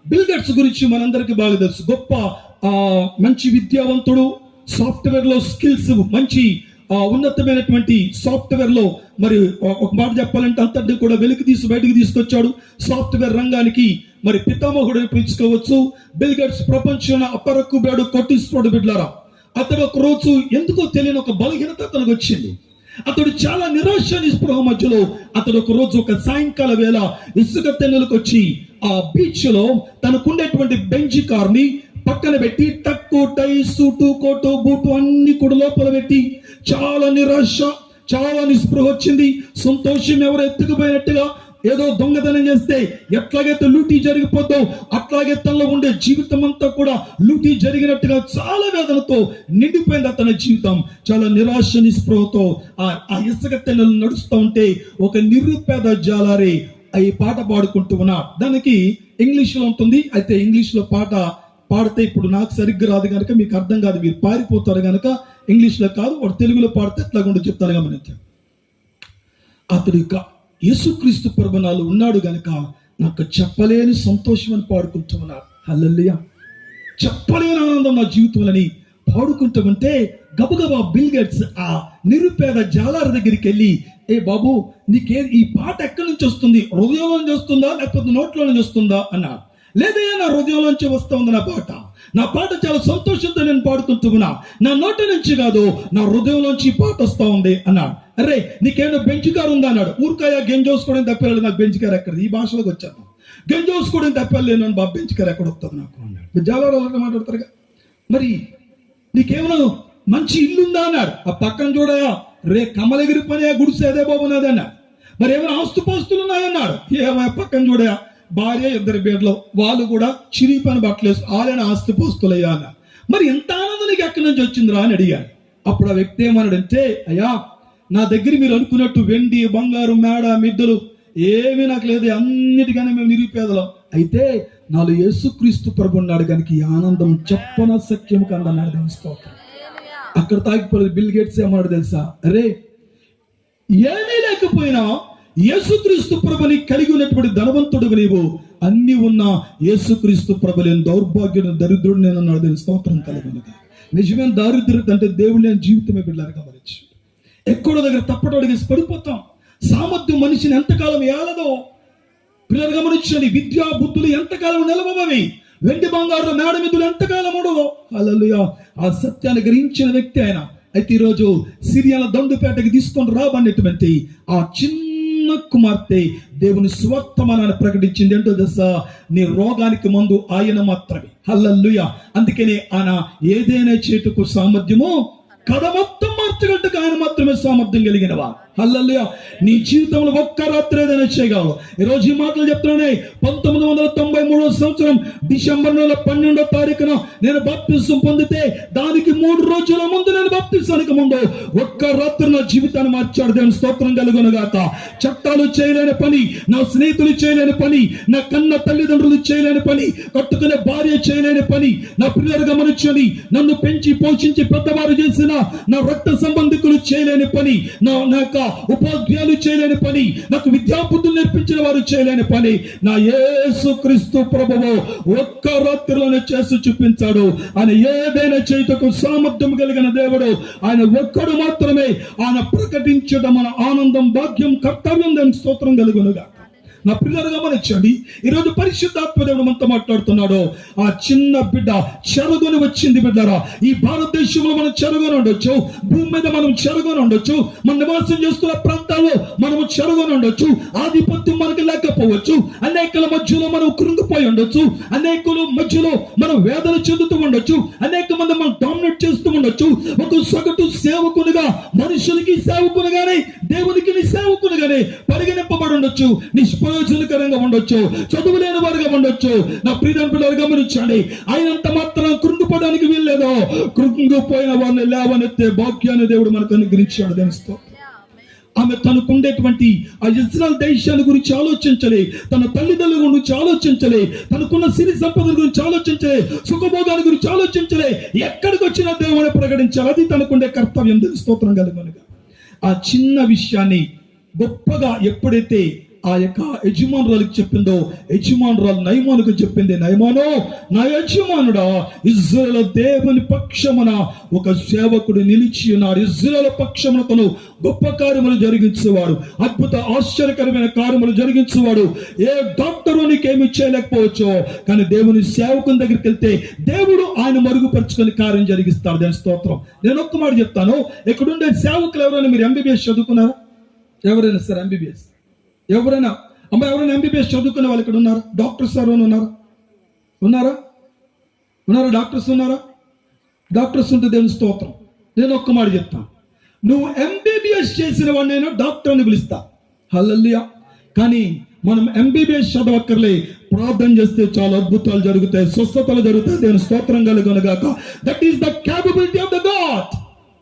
బిల్ గేట్స్ గురించి మనందరికీ బాగా తెలుసు. గొప్ప మంచి విద్యావంతుడు, సాఫ్ట్వేర్ లో స్కిల్స్, మంచి ఉన్నతమైనటువంటి సాఫ్ట్వేర్ లో, మరి ఒక మాట చెప్పాలంటే అంతటి కూడా వెలికి బయటకు తీసుకొచ్చాడు. సాఫ్ట్వేర్ రంగానికి మరి పితామహుడు పిలుచుకోవచ్చు. బిల్ గేట్స్ ప్రపంచంలో అపరక్కుబేడు కోటీశ్వరుడు బిడ్డలారా. అతడు ఒక రోజు ఎందుకో తెలియని ఒక బలహీనత అతనికి వచ్చింది. అతడు చాలా నిరాశ నిస్పృహ మధ్యలో అతడు ఒక రోజు ఒక సాయంకాల వేళ ఇసుక తెన్నులకు వచ్చి ఆ బీచ్ లో తనకుండేటువంటి బెంచ్ కార్ ని పక్కన పెట్టి టక్కు, టై, సూటు, కోటు, బూటు అన్ని కూడా లోపల పెట్టి చాలా నిరాశ, చాలా నిస్పృహ వచ్చింది. సంతోషం ఎవరు ఎత్తుకుపోయినట్టుగా, ఏదో దొంగతనం చేస్తే ఎట్లాగైతే లూటీ జరిగిపోతావు అట్లాగే తనలో ఉండే జీవితం అంతా కూడా లూటీ జరిగినట్టుగా చాలా వేదనతో నిండిపోయింది అతని జీవితం. చాలా నిరాశ నిస్పృహతో ఆ ఇసుక తెన్నెలు నడుస్తూ ఉంటే ఒక నిరుపేద జాలారి ఈ పాట పాడుకుంటూ ఉన్నా. దానికి ఇంగ్లీష్ లో ఉంటుంది. అయితే ఇంగ్లీష్ లో పాట పాడితే ఇప్పుడు నాకు సరిగ్గా రాదు కనుక మీకు అర్థం కాదు, మీరు పారిపోతారు కనుక ఇంగ్లీష్ లో కాదు, వాడు తెలుగులో పాడితే ఎట్లాగుండో చెప్తాను గమనించాను. అతడు యేసుక్రీస్తు ప్రభునాలు ఉన్నాడు గనక నాకు చెప్పలేని సంతోషం అని పాడుకుంటూ ఉన్నాడు. హల్లెలూయా. చెప్పలేని ఆనందం నా జీవితంలోని పాడుకుంటూ ఉంటే గబగబా బిల్ గేట్స్ ఆ నిరుపేద జాలారి దగ్గరికి వెళ్ళి, ఏ బాబు, నీకే ఈ పాట ఎక్కడి నుంచి వస్తుంది? హృదయంలో నుంచి వస్తుందా లేకపోతే నోట్లో నుంచి వస్తుందా అన్నాడు. లేదయ్యా, నా హృదయంలోంచి వస్తూ ఉంది నా పాట చాలా సంతోషంతో నేను పాడుకుంటూ ఉన్నా, నా నోటి నుంచి కాదు నా హృదయంలోంచి పాట వస్తూ ఉంది అన్నాడు. అరే, నీకేమైనా బెంచ్ కారు ఉందా అన్నాడు. ఊరికాయ గెంజోసుకోవడం తప్పలేదు, నాకు బెంచ్ కారు ఎక్కడ, ఈ భాషలోకి వచ్చాను, గెంజోసుకోవడం తప్పలేదు నన్ను, బాబు బెంచ్ కారు ఎక్కడ వస్తుంది నాకు అన్నాడు. జాలారాలు మాట్లాడతారుగా. మరి నీకేమైనా మంచి ఇల్లు ఉందా అన్నాడు. ఆ పక్కన చూడయా, రే కమలగిరి పని గుడిసే అదే బాబు నాది అన్నాడు. మరి ఏమైనా ఆస్తుపాస్తులు ఉన్నాయన్నాడు. ఏమైనా పక్కన చూడయా, భార్య, ఇద్దరు బిడ్డలు, వాళ్ళు కూడా చిరిగిపోయిన బట్టలు వేసు, వాళ్ళని ఆస్తిపోస్తులయ్యా అన్న. మరి ఎంత ఆనందం నీకు ఎక్కడి నుంచి వచ్చిందిరా అని అడిగాడు. అప్పుడు ఆ వ్యక్తి ఏమన్నాడంటే, అయ్యా, నా దగ్గర మీరు అనుకున్నట్టు వెండి, బంగారం, మేడ, మిద్దలు ఏమీ నాకు లేదు, అన్నిటికన్నా మేము నిరుపేదలం. అయితే నాలో యేసుక్రీస్తు ప్రభు ఉన్నాడు కనుక ఈ ఆనందం చెప్పన సఖ్యము కందన్నాడు. తెలుసుకోవాలి. అక్కడ తాగిపోలేదు. బిల్ గేట్స్ ఏమన్నాడు తెలుసా? అరే, ఏమీ లేకపోయినా యేసుక్రీస్తు ప్రభుని కలిగి ఉన్నటువంటి ధనవంతుడు నీవు, అన్ని ఉన్న యేసుక్రీస్తు ప్రభు లేని దౌర్భాగ్యుడు, దరిద్రుడు నేను అన్నాడు. స్తోత్రం కలుగునుగా. నిజమైన దారిద్ర్యత అంటే దేవుడు లేని జీవితమే బిడ్డలారా గమనించి. ఎక్కడో దగ్గర తప్పటో అడిగేసి పడిపోతాం. సామర్థ్యం మనిషిని ఎంతకాలం ఏలదో. పిల్లలు గమనించండి, విద్యా బుద్ధులు ఎంతకాలం నిలవవి, వెండి బంగారు మేడ మిద్దులు ఎంతకాలం ఉండవు. హల్లెలూయా. ఆ సత్యాన్ని గ్రహించిన వ్యక్తి ఆయన. అయితే ఈరోజు సిరియాల దండుపేటకి తీసుకొని రాబడినటువంటి ఆ చిన్న కుమార్తె దేవుని స్వర్తమానాన్ని ప్రకటించింది. ఏంటో తెలుసా? నీ రోగానికి మందు ఆయన మాత్రమే. హల్లెలూయా. అందుకనే ఆయన ఏదైనా చేటుకు సామర్థ్యమో కథ మొత్తం మార్చగలటకు ఆయన మాత్రమే సామర్థ్యం కలిగినవా. హల్లెలూయా. నీ జీవితంలో ఒక్క రాత్రి ఏదైనా చేయగలవు. ఈరోజు ఈ మాటలు చెప్తున్నానే. 1993 సంవత్సరం డిసెంబర్ నెల 12వ తారీఖున నేను బాప్తిసం పొందితే దానికి 3 రోజుల ముందు, నేను బాప్తిసానికి ముందు ఒక్క రాత్రి నా జీవితాన్ని మార్చాడు. దేవుని స్తోత్రం కలుగునుగాక. చట్టాలు చేయలేని పని, నా స్నేహితులు చేయలేని పని, నా కన్న తల్లిదండ్రులు చేయలేని పని, కట్టుకునే భార్య చేయలేని పని, నా పిల్లలు గమనించని నన్ను పెంచి పోషించి పెద్దవారు చేసిన నా రక్త సంబంధికులు చేయలేని పని, నా ఉపాధ్యాయులు చేయలేని పని, నాకు విద్యాబుద్ధులు నేర్పించిన వారు చేయలేని పని నా యేసు క్రీస్తు ప్రభువు ఒక్క రాత్రిలోనే చేసి చూపించాడు. ఆయన ఏదైనా చేయుటకు సామర్థ్యం కలిగిన దేవుడు. ఆయన ఒక్కడు మాత్రమే. ఆయన ప్రకటించడం మన ఆనందం, భాగ్యం, కర్తవ్యం. దాని స్తోత్రం కలుగునుగా. నా పిల్లలు గమనించండి, ఈరోజు పరిశుద్ధాత్మ దేవుడు మనతో మాట్లాడుతున్నాడు. ఆ చిన్న బిడ్డ చెరగొని వచ్చింది. బిడ్డరా, ఈ భారతదేశంలో మనం చెరగొని ఉండొచ్చు, భూమి మీద మనం చెరగొని ఉండొచ్చు, మన నివాసం చేస్తున్న ప్రాంతాల్లో మనము చెరగొని ఉండొచ్చు, ఆధిపత్యం మనకు లేకపోవచ్చు, అనేకల మధ్యలో మనం కృంగిపోయి ఉండొచ్చు, అనేకుల మధ్యలో మనం వేదన చెందుతూ ఉండొచ్చు, అనేక మంది మనం డామినేట్ చేస్తూ ఉండొచ్చు. ఒక సగటు సేవకునిగా, మనుషులకి సేవకునిగానే, దేవునికి నీ సేవకునిగానే పరిగణింపబడి ఉండొచ్చు, నిష్ప్రయోజనకరంగా ఉండొచ్చు, చదువులేని వారుగా ఉండొచ్చు. నా ప్రియమైన పిల్లలు గమనించండి, ఆయనంత మాత్రం కృంగిపోవడానికి వీల్లేదు. కృంగిపోయిన వారిని లేవనెత్తే భాగ్యాన్ని దేవుడు మనకు అనుగ్రహించాడు. తెలుస్తూ ఆమె తనకుండేటువంటి ఆ ఇజ్రాయెల్ దేశాన్ని గురించి ఆలోచించలే, తన తల్లిదండ్రుల గురించి ఆలోచించలే, తనకున్న సిరి సంపదల గురించి ఆలోచించలే, సుఖభోగాల గురించి ఆలోచించలే. ఎక్కడికి వచ్చినా దేవుని ప్రకటించాలి. అది తనకుండే కర్తవ్యం. స్తోత్రం కలుగునుగా. ఆ చిన్న విషయాన్ని గొప్పగా ఎప్పుడైతే ఆ యొక్క యజమానురాలకు చెప్పిందో, యజమానురాలు నయమానుకు చెప్పింది, నయమానో, నా యజమానుడా, ఇజ్రాయేలు దేవుని పక్షమున ఒక సేవకుడు నిలిచి ఉన్నాడు. ఇజ్రాయేలు పక్షమున తను గొప్ప కార్యములు జరిగించేవాడు, అద్భుత ఆశ్చర్యకరమైన కార్యములు జరిగించేవాడు. ఏ డాక్టరు నీకేమి చేయలేకపోవచ్చు, కానీ దేవుని సేవకుని దగ్గరికి వెళ్తే దేవుడు ఆయన మరుగుపరుచుకొని కార్యం జరిగిస్తాడు. దాని స్తోత్రం. నేను ఒక్క మాట చెప్తాను. ఇక్కడుండే సేవకులు ఎవరైనా మీరు ఎంబీబీఎస్ చదువుకున్నారా? ఎవరైనా సార్ ఎంబీబీఎస్? ఎవరైనా అమ్మ, ఎవరైనా ఎంబీబీఎస్ చదువుకునే వాళ్ళు ఇక్కడ ఉన్నారు? డాక్టర్స్ ఎవరైనా ఉన్నారా? డాక్టర్స్ ఉన్నారా? డాక్టర్స్ ఉంటే దేవుని స్తోత్రం. నేను ఒక్క మాట చెప్తాను. నువ్వు ఎంబీబీఎస్ చేసిన వాడినైనా డాక్టర్ అని పిలుస్తా. హల్లెలూయా. కానీ మనం ఎంబీబీఎస్ చదవక్కర్లే, ప్రార్థన చేస్తే చాలా అద్భుతాలు జరుగుతాయి, స్వస్థతలు జరుగుతాయి. దేవుని స్తోత్రం కలుగునుగాక. That is the capability of the God.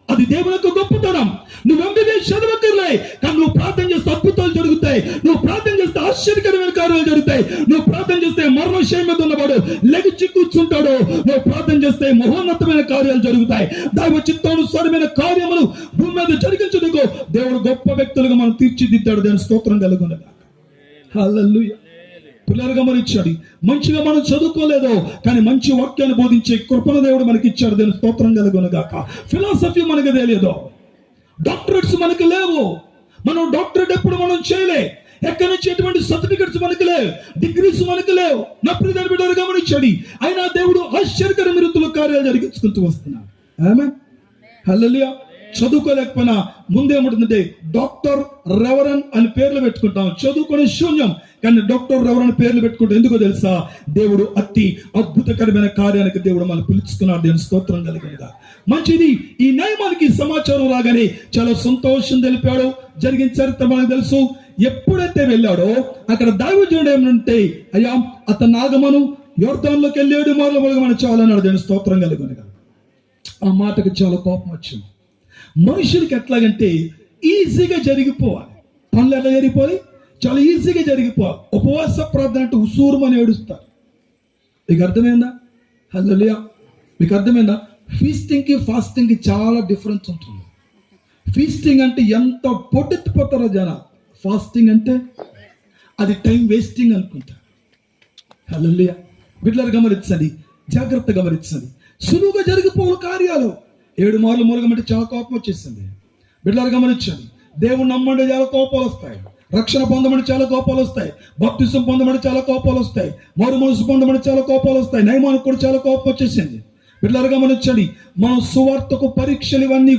అది దేవుని యొక్క గొప్పతనం. నువ్వు ఎంబీబీఎస్ చదవక్కర్లే, కానీ నువ్వు ప్రార్థన చేస్తే అద్భుతాలు జరుగుతాయి, నువ్వు ప్రార్థన చేస్తే ఆశ్చర్యకరమైన కార్యాలు జరుగుతాయి, నువ్వు ప్రార్థన చేస్తే మరణశయం మీద ఉన్నవాడు లెగిచి కూర్చుంటాడు, నువ్వు ప్రార్థన చేస్తే మహోన్నతమైన కార్యాలు జరుగుతాయి. దైవ చిత్తానుసారమైన కార్యములు భూమి మీద జరిగించుటకు దేవుడు గొప్ప వ్యక్తులుగా మనం తీర్చిదిద్దాడు. దాని స్తోత్రం కలుగునుగాక. హల్లెలూయా. పిల్లలు గమనించాడు, మంచిగా మనం చదువుకోలేదు, కానీ మంచి వాక్యాన్ని బోధించే కృపను దేవుడు మనకి ఇచ్చాడు. దాని స్తోత్రం కలుగునుగాక. ఫిలాసఫీ మనకు తెలియదు, డాక్టరేట్స్ మనకు లేవు, మనం డాక్టరేట్ ఎప్పుడు మనం చేయలే, ఎక్కడి నుంచి ఎటువంటి సర్టిఫికెట్స్ మనకు లేవు, డిగ్రీస్ మనకు లేవు. నా ప్రియమైన బిడ్డలు గమనించాడు, అయినా దేవుడు ఆశ్చర్యకరమైన రీతిలో కార్యాలు జరిగించుకుంటూ వస్తున్నాడు. ఆమేన్. హల్లెలూయా. చదువుకోలేకపోయినా ముందేముంటుందంటే డాక్టర్, రెవరెండ్ అని పేర్లు పెట్టుకుంటాం. చదువుకునే శూన్యం, కానీ డాక్టర్, రెవరెండ్ పేర్లు పెట్టుకుంటాం. ఎందుకో తెలుసా? దేవుడు అతి అద్భుతకరమైన కార్యానికి దేవుడు మనం పిలుచుకున్నాడు. దేవుని స్తోత్రం కలిగినగా. మంచిది. ఈ నయమానికి సమాచారం రాగానే చాలా సంతోషం తెలిపాడు. జరిగిన చరిత్ర మనకు తెలుసు. ఎప్పుడైతే వెళ్ళాడో అక్కడ దైవజనుడు ఏమంటే, అయ్యా అతను ఆగమను, యోర్దానులోకి వెళ్ళి 7 మార్లు మునగమని చాలన్నాడు. దేవుని స్తోత్రం కలిగినగా. ఆ మాటకు చాలా కోపం వచ్చింది. మనుషులకి ఎట్లాగంటే ఈజీగా జరిగిపోవాలి పనులు. ఎలా జరిగిపోవాలి? చాలా ఈజీగా జరిగిపోవాలి. ఉపవాస ప్రార్థన అంటే ఉసూరుమని ఏడుస్తారు. మీకు అర్థమైందా? హల్లెలూయా. మీకు అర్థమైందా? ఫీస్టింగ్కి ఫాస్టింగ్కి చాలా డిఫరెన్స్ ఉంటుంది. ఫీస్టింగ్ అంటే ఎంత పొట్టెత్తిపోతారో జన, ఫాస్టింగ్ అంటే అది టైం వేస్టింగ్ అనుకుంటా. హల్లెలూయా. బిడ్డలు గమనించండి, జాగ్రత్త గమనించండి. సులువుగా జరిగిపోవాలి కార్యాలు. 7 మార్లు మూలగమంటే చాలా కోపం వచ్చేసింది. బిడ్డలు గమనించండి, దేవుడు నమ్మండి చాలా కోపాలు వస్తాయి. రక్షణ పొందమని చాలా కోపాలు వస్తాయి, బాప్తిసం పొందమని చాలా కోపాలు వస్తాయి, మారు మనసు పొందమని చాలా కోపాలు వస్తాయి. నయమానికి కూడా చాలా కోపం వచ్చేసింది. బిడ్డలారా గమనించండి, మనం సువార్తకు పరీక్షలు ఇవన్నీ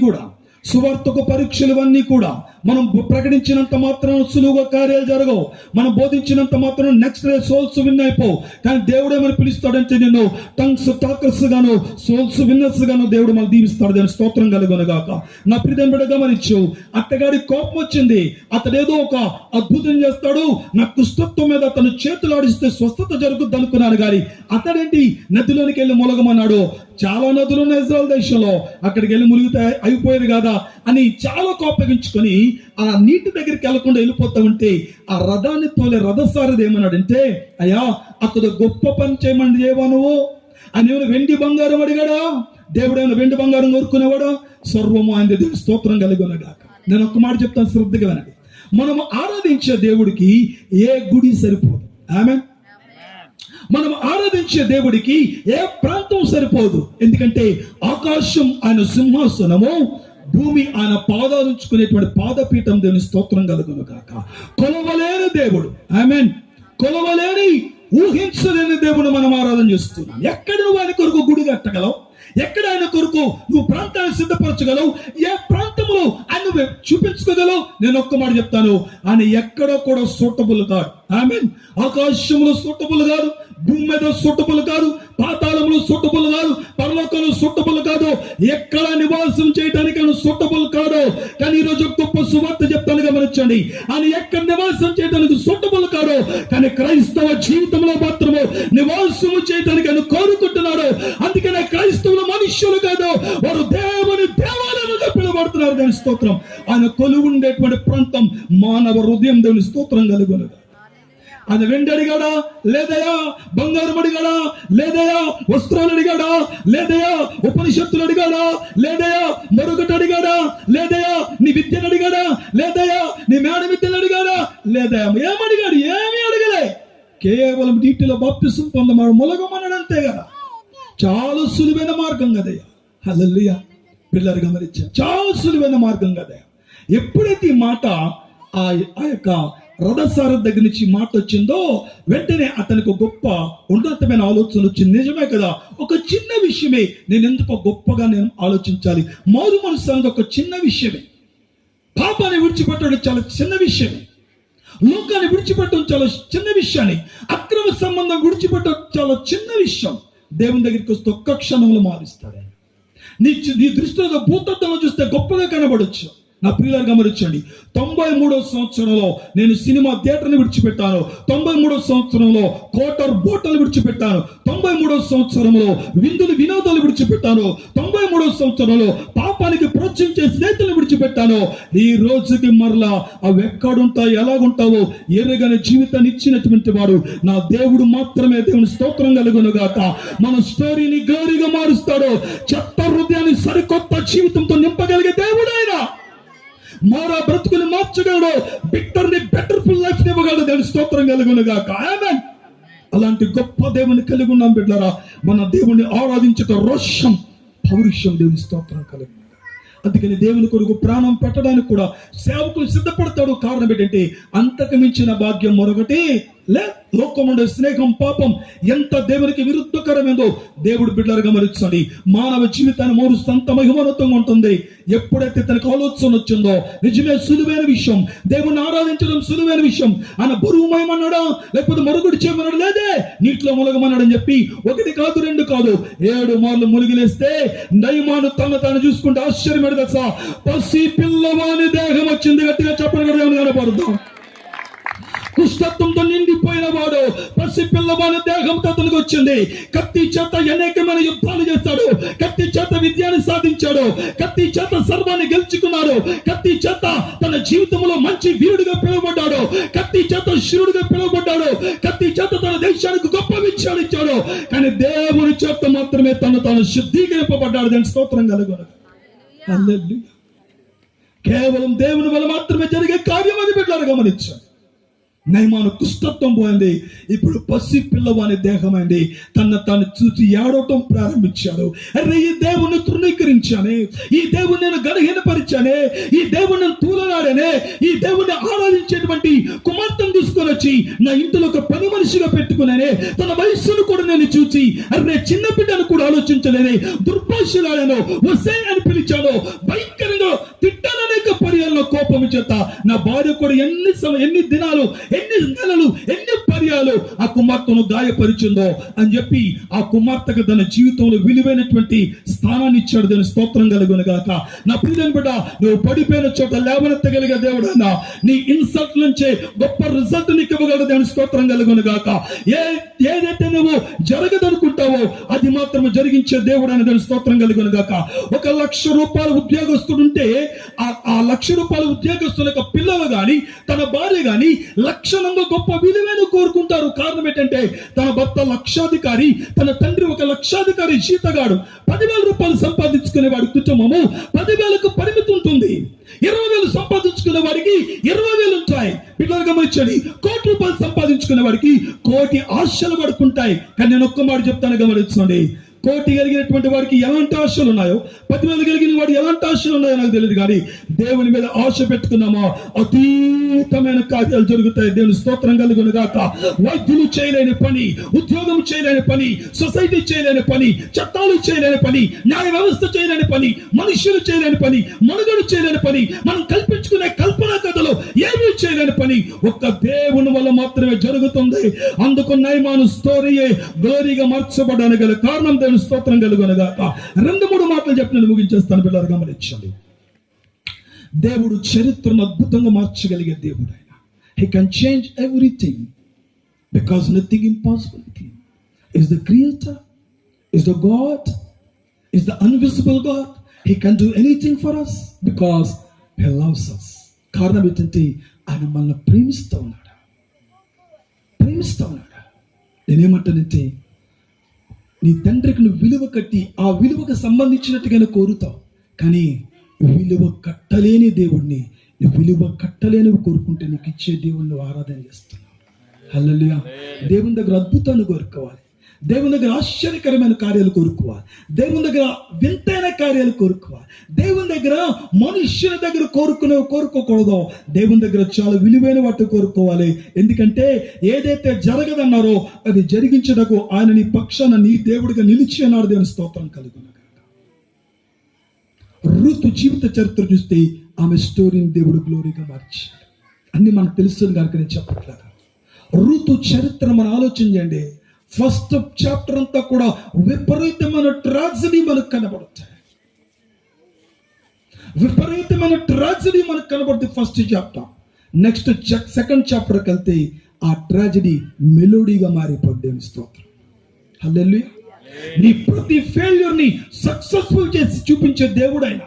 కూడా మనం ప్రకటించినంత మాత్రం సులువుగా కార్యాలు జరగవు. మనం బోధించినంత మాత్రం నెక్స్ట్ డే సోల్స్ విన్ అయిపోవు. కానీ దేవుడు ఏమని పిలుస్తాడంటే, నేను టంగ్స్ టాకర్స్ గాను సోల్స్ విన్నర్స్ గాను దేవుడు మనం దీవిస్తాడు. దాని స్తోత్రం కలుగునుగాక. నా ప్రియమైన బిడ్డ గమనించు, అత్తగారి కోపం వచ్చింది, అతడేదో ఒక అద్భుతం చేస్తాడు, నా కుష్ఠత్వం మీద అతను చేతులు ఆడిస్తే స్వస్థత జరుగుద్ది అనుకున్నాను. కానీ అతడేంటి నదిలోనికి వెళ్ళి ములగమన్నాడు. చాలా నదులు ఉన్నాయి ఇజ్రాయెల్ దేశంలో, అక్కడికి వెళ్ళి ములిగితే అయిపోయేది కదా అని చాలా కోపగించుకొని ఆ నీటి దగ్గరికి వెళ్లకుండా వెళ్ళిపోతా ఉంటే, ఆ రథాన్ని తోలే రథసారథి ఏమన్నాడంటే, అయ్యా అతడు గొప్ప పని చేయమని చేయవా నువ్వు? అని ఏమైనా వెండి బంగారం అడిగాడా? దేవుడు ఏమైనా వెండి బంగారం కోరుకునేవాడా? సర్వము ఆయన దేవుడు స్తోత్రం కలుగునుగాక. నేను ఒక్క మాట చెప్తాను, శ్రద్ధగా వినండి. మనము ఆరాధించే దేవుడికి ఏ గుడి సరిపోదు. ఆమేన్. మనం ఆరాధించే దేవుడికి ఏ ప్రాంతం సరిపోదు. ఎందుకంటే ఆకాశం ఆయన సింహాసనము, భూమి ఆయన పాదాలు ఉంచుకునేటువంటి పాదపీఠం. దేవుని స్తోత్రం కలుగునుగాక. కొలవలేని దేవుడు, ఆమేన్, కొలవలేని ఊహించలేని దేవుడు మనం ఆరాధన చేస్తున్నాం. ఎక్కడ నువ్వు ఆయన కొరకు గుడి కట్టగలవు? ఎక్కడ ఆయన కొరకు నువ్వు ప్రాంతాన్ని సిద్ధపరచగలవు? ఏ ప్రాంతంలో ఆయన చూపించుకోగలవు? నేను ఒక్క మాట చెప్తాను, ఆయన ఎక్కడ కూడా సూటబుల్ కాదు. ఆమేన్. ఆకాశంలో సూటబుల్ కాదు, భూమి మీద సూటబుల్ కాదు, పాతాళంలో సూటబుల్ కాదు, పరలోకంలో సూటబుల్ కాదు, ఎక్కడ నివాసం చేయడానికి ఆయన సూటబుల్ కాదు. కానీ ఈరోజు గొప్ప సువార్త చెప్తాను గమనించండి, ఆయన ఎక్కడ నివాసం చేయడానికి సూటబుల్ కాదు. కానీ క్రైస్తవ జీవితంలో మాత్రము నివాసము చేయడానికి ఆయన కోరుకుంటున్నాడు. అందుకనే క్రైస్తవులు మనుష్యులు కాదు, వారు దేవుని దేవాలయంగా పిలువబడుతున్నారు. దేవుని స్తోత్రం. ఆయన కొలువు ఉండేటువంటి ప్రాంతం మానవ హృదయం. దేవుని స్తోత్రం కలుగును. ఆయన వెండి అడిగాడా? లేదయా. బంగారం అడిగాడా? లేదయా. వస్త్రాలు అడిగాడా? లేదయా. ఉపనిషత్తులు అడిగాడా? లేదయా. మరొకటి అడిగాడా? లేదయా. నీ విద్యను అడిగాడా? లేదయా. నీ మేడ విద్యను అడిగాడా? లేదయా. ఏమడిగాడు? ఏమీ అడగలే. కేవలం నీటిలో బాప్తిసం పొందమాడు, మొలగమన్నాడు, అంతే కదా. చాలా సులువైన మార్గం కదయ్యా. హల్లెలూయా. పిల్లలు గమనించారు, చాలా సులువైన మార్గం కదయ్యా. ఎప్పుడైతే ఈ మాట ఆ యొక్క రథసారథి దగ్గర నుంచి మాట వచ్చిందో, వెంటనే అతనికి గొప్ప ఉన్నతమైన ఆలోచన వచ్చింది. నిజమే కదా, ఒక చిన్న విషయమే నేను ఎందుకు గొప్పగా నేను ఆలోచించాలి. మారు మనసు అనేది ఒక చిన్న విషయమే. పాపాన్ని విడిచిపెట్టడం చాలా చిన్న విషయమే. లోకాన్ని విడిచిపెట్టడం చాలా చిన్న విషయాన్ని, అక్రమ సంబంధం విడిచిపెట్టడం చాలా చిన్న విషయం. దేవుని దగ్గరికి వస్తే ఒక్క క్షణంలో మారుస్తాడు. నీ దృష్టిలో భూతత్వంలో చూస్తే గొప్పగా కనబడొచ్చు. నా ప్రియులారు గమనించండి, 93వ సంవత్సరంలో నేను సినిమా థియేటర్ని విడిచిపెట్టాను. 93వ సంవత్సరంలో కోటర్ బోటలు విడిచిపెట్టాను. 93వ సంవత్సరంలో వినోదాలు విడిచిపెట్టాను. 93వ సంవత్సరంలో పాపానికి ప్రోత్సహించే స్నేహితులను విడిచిపెట్టాను. ఈ రోజుకి మరలా అవి ఎక్కడుంటావు, ఎలాగుంటావో ఎరగని జీవితాన్ని ఇచ్చినటువంటి వాడు నా దేవుడు మాత్రమే. దేవుని స్తోత్రం కలుగునుగాక. మన స్టోరీని గ్లోరీగా మారుస్తాడు. చెత్త హృదయాన్ని సరికొత్త జీవితంతో నింపగలిగే దేవుడు ఆయన. మారా బ్రతుకుని మార్చగలడు, బిట్టర్ని బెటర్ఫుల్ లైఫ్ ఇవ్వగలడు. దేవుని స్తోత్రం కలుగునుగాక. ఆమేన్. అలాంటి గొప్ప దేవుని కలిగి ఉన్నాం బిడ్డలారా. మన దేవుని ఆరాధించట రోషం, పౌరుషం. దేవుని స్తోత్రం కలుగు. అందుకని దేవుని కొరకు ప్రాణం పెట్టడానికి కూడా సేవకులు సిద్ధపడతాడు. కారణం ఏంటంటే, అంతకు మించిన భాగ్యం మరొకటి లే. లోకం ఉండే స్నేహం, పాపం ఎంత దేవునికి విరుద్ధకరమేందో దేవుడు బిడ్డలు గమనించండి. మానవ జీవితాన్ని మారుస్తూ అంత మహిమోన్నతంగా ఉంటుంది. ఎప్పుడైతే తనకు ఆలోచన వచ్చిందో, నిజమే సులువైన విషయం, దేవుని ఆరాధించడం సులువైన విషయం. ఆయన బరువుమయమన్నాడా, లేకపోతే మరుగుడు చేయమన్నాడు? లేదే. నీటిలో ములగమన్నాడని చెప్పి 1 కాదు 2 కాదు 7 మార్లు ములిగిలేస్తే నయమాను తాను చూసుకుంటే ఆశ్చర్యపడి తెలుసా, పసి పిల్లవాని దేహం వచ్చింది. గట్టిగా చెప్పని దేవుని కనపడతాం. కుష్ఠత్వంతో నిండిపోయిన వాడు, పసి పిల్లవాని దేహంతో అతనికి వచ్చింది. కత్తి చేత అనేకమైన యుద్ధాలు చేస్తాడు, కత్తి చేత విద్యాన్ని సాధించాడు, కత్తి చేత సర్వాన్ని గెలుచుకున్నాడు, కత్తి చేత తన జీవితంలో మంచి వీరుడిగా పిలువబడ్డాడు, కత్తి చేత శూరుడిగా పిలువబడ్డాడు, కత్తి చేత తన దేశానికి గొప్ప విజయాలు ఇచ్చాడు. కానీ దేవుని చేత మాత్రమే తాను శుద్ధీకరింపబడ్డాడు. దాని స్తోత్రం కలుగును. కేవలం దేవుని వల్ల మాత్రమే జరిగే కార్యం అని బిడ్డలారా గమనించాడు. నయమాను కుష్ఠత్వం పోయింది. ఇప్పుడు పసి పిల్లవాని దేహమైంది. తాను చూసి ఏడవటం ప్రారంభించాడు. అరే, ఈ దేవుణ్ణి తృణీకరించానే, ఈ దేవుణ్ణి నేను గణహీనపరిచానే, ఈ దేవుణ్ణి తూలనాడానే, ఈ దేవుణ్ణి ఆరాధించేటువంటి కుమార్తెను తీసుకొని వచ్చి నా ఇంటిలో ఒక పని మనిషిగా పెట్టుకున్నానే, తన వయస్సును కూడా నేను చూసి అరే చిన్న బిడ్డను కూడా ఆలోచించలేనే, దుర్భాషలాడాను, వసే అని పిలిచాను, భయంకరంగా తిట్టాలనేక పర్యాలలో కోపం చేత నా భార్య కూడా ఎన్ని దినాలు, ఎన్ని నెలలు, ఎన్ని పర్యాలు ఆ కుమార్తెను గాయపరిచిందో అని చెప్పి ఆ కుమార్తెకు తన జీవితంలో విలువైనటువంటి స్థానాన్ని ఇచ్చాడు. దాని స్తోత్రం కలుగును గాక. నా ప్రియమైన బిడ్డ, నువ్వు పడిపోయిన చోట లేవనెత్తగలిగే దేవుడు అన్నా, నీ ఇన్సల్ట్ నుంచే గొప్ప రిజల్ట్ నీకు ఇవ్వగలదు. దాని స్తోత్రం కలుగును గాక. ఏదైతే నువ్వు జరగదనుకుంటావో అది మాత్రం జరిగించే దేవుడు అని దాని స్తోత్రం కలుగును గాక. 1,00,000 రూపాయల ఉద్యోగస్తుడుంటే ఆ 1,00,000 రూపాయల ఉద్యోగస్తుల యొక్క పిల్లలు గాని తన భార్య గాని లక్షణంగా గొప్ప విలువైన కోరుకుంటారు. కారణం ఏంటంటే తన భర్త లక్షాధికారి, తన తండ్రి 1,00,000ధికారి జీతగాడు. 10,000 రూపాయలు సంపాదించుకునే వాడి కుటుంబము 10,000కు పరిమితి ఉంటుంది. 20,000 సంపాదించుకునే వాడికి 20,000 ఉంటాయి. పిల్లలు గమనించండి, 1,00,00,000 రూపాయలు సంపాదించుకునే వాడికి 1,00,00,000 ఆశలు పడుకుంటాయి. కానీ నేను ఒక్క మాట చెప్తాను, గమనించండి. 1,00,00,000 కలిగినటువంటి వాడికి ఎలాంటి ఆశలు ఉన్నాయో, 10,000 కలిగిన వాడు ఎలాంటి ఆశలు ఉన్నాయో నాకు తెలియదు. కానీ దేవుని మీద ఆశ పెట్టుకున్నామా అతీతమైన కార్యాలు జరుగుతాయి. దేవుని స్తోత్రం కలుగును గాక. వైద్యులు చేయలేని పని, ఉద్యోగం చేయలేని పని, సొసైటీ చేయలేని పని, చట్టాలు చేయలేని పని, న్యాయ వ్యవస్థ చేయలేని పని, మనుషులు చేయలేని పని, మనుగడు చేయలేని పని, మనం కల్పించుకునే కల్పనా కథలో ఏమీ చేయలేని పని ఒక్క దేవుని వల్ల మాత్రమే జరుగుతుంది. అందుకు నయమాను స్టోరీయే గ్లోరీగా మార్చబడడానికి గల కారణం. దేవుని స్తోత్రం కలుగును గాక. 2-3 మాటలు చెప్పి నేను ముగించేస్తాను. పిల్లలు గమనించండి. దేవుడు చరిత్రను అద్భుతంగా మార్చగలిగే దేవుడు ఆయన. He can change everything because nothing impossible with him. Is the creator, is the God, is the invisible God. He can do anything for us because he loves us. కారణం ఏంటంటే ఆయన మనల్ని ప్రేమిస్తూ ఉన్నాడు. నేనేమంటానంటే, నీ తండ్రికి నువ్వు విలువ కట్టి ఆ విలువకు సంబంధించినట్టుగానే కోరుతావు. కానీ విలువ కట్టలేని దేవుడిని, నువ్వు విలువ కట్టలేనివి కోరుకుంటే నీకు ఇచ్చే దేవుణ్ణి నువ్వు ఆరాధన చేస్తున్నావు. హల్లెలూయా. దేవుని దగ్గర అద్భుతాన్ని కోరుకోవాలి, దేవుని దగ్గర ఆశ్చర్యకరమైన కార్యాలు కోరుకోవాలి, దేవుని దగ్గర వింతైన కార్యాలు కోరుకోవాలి. దేవుని దగ్గర మనుష్యుల దగ్గర కోరుకోకూడదు. దేవుని దగ్గర చాలా విలువైన వాటిని కోరుకోవాలి. ఎందుకంటే ఏదైతే జరగదన్నారో అది జరిగించడానికి ఆయన నీ పక్షాన నీ దేవుడిగా నిలిచి అన్నాడు. దేవుని స్తోత్రం కలుగును. రూతు జీవిత చరిత్ర చూస్తే ఆమె స్టోరీని దేవుడు గ్లోరీగా మార్చాడు. అన్ని మనకు తెలుస్తుంది కనుక నేను చెప్పట్లేదు. రూతు చరిత్ర మనం ఆలోచన చేయండి. ఫస్ట్ చాప్టర్ అంతా కూడా విపరీతమైన ట్రాజడీ మనకు కనబడుతుంది. First chapter. నెక్స్ట్ సెకండ్ చాప్టర్కి వెళ్తే ఆ ట్రాజడీ మెలోడీగా మారిపోద్ది. స్తోత్రం. హల్లెలూయా. నీ ప్రతి ఫెయిల్యూర్ ని సక్సెస్ఫుల్ చేసి చూపించే దేవుడు ఆయన.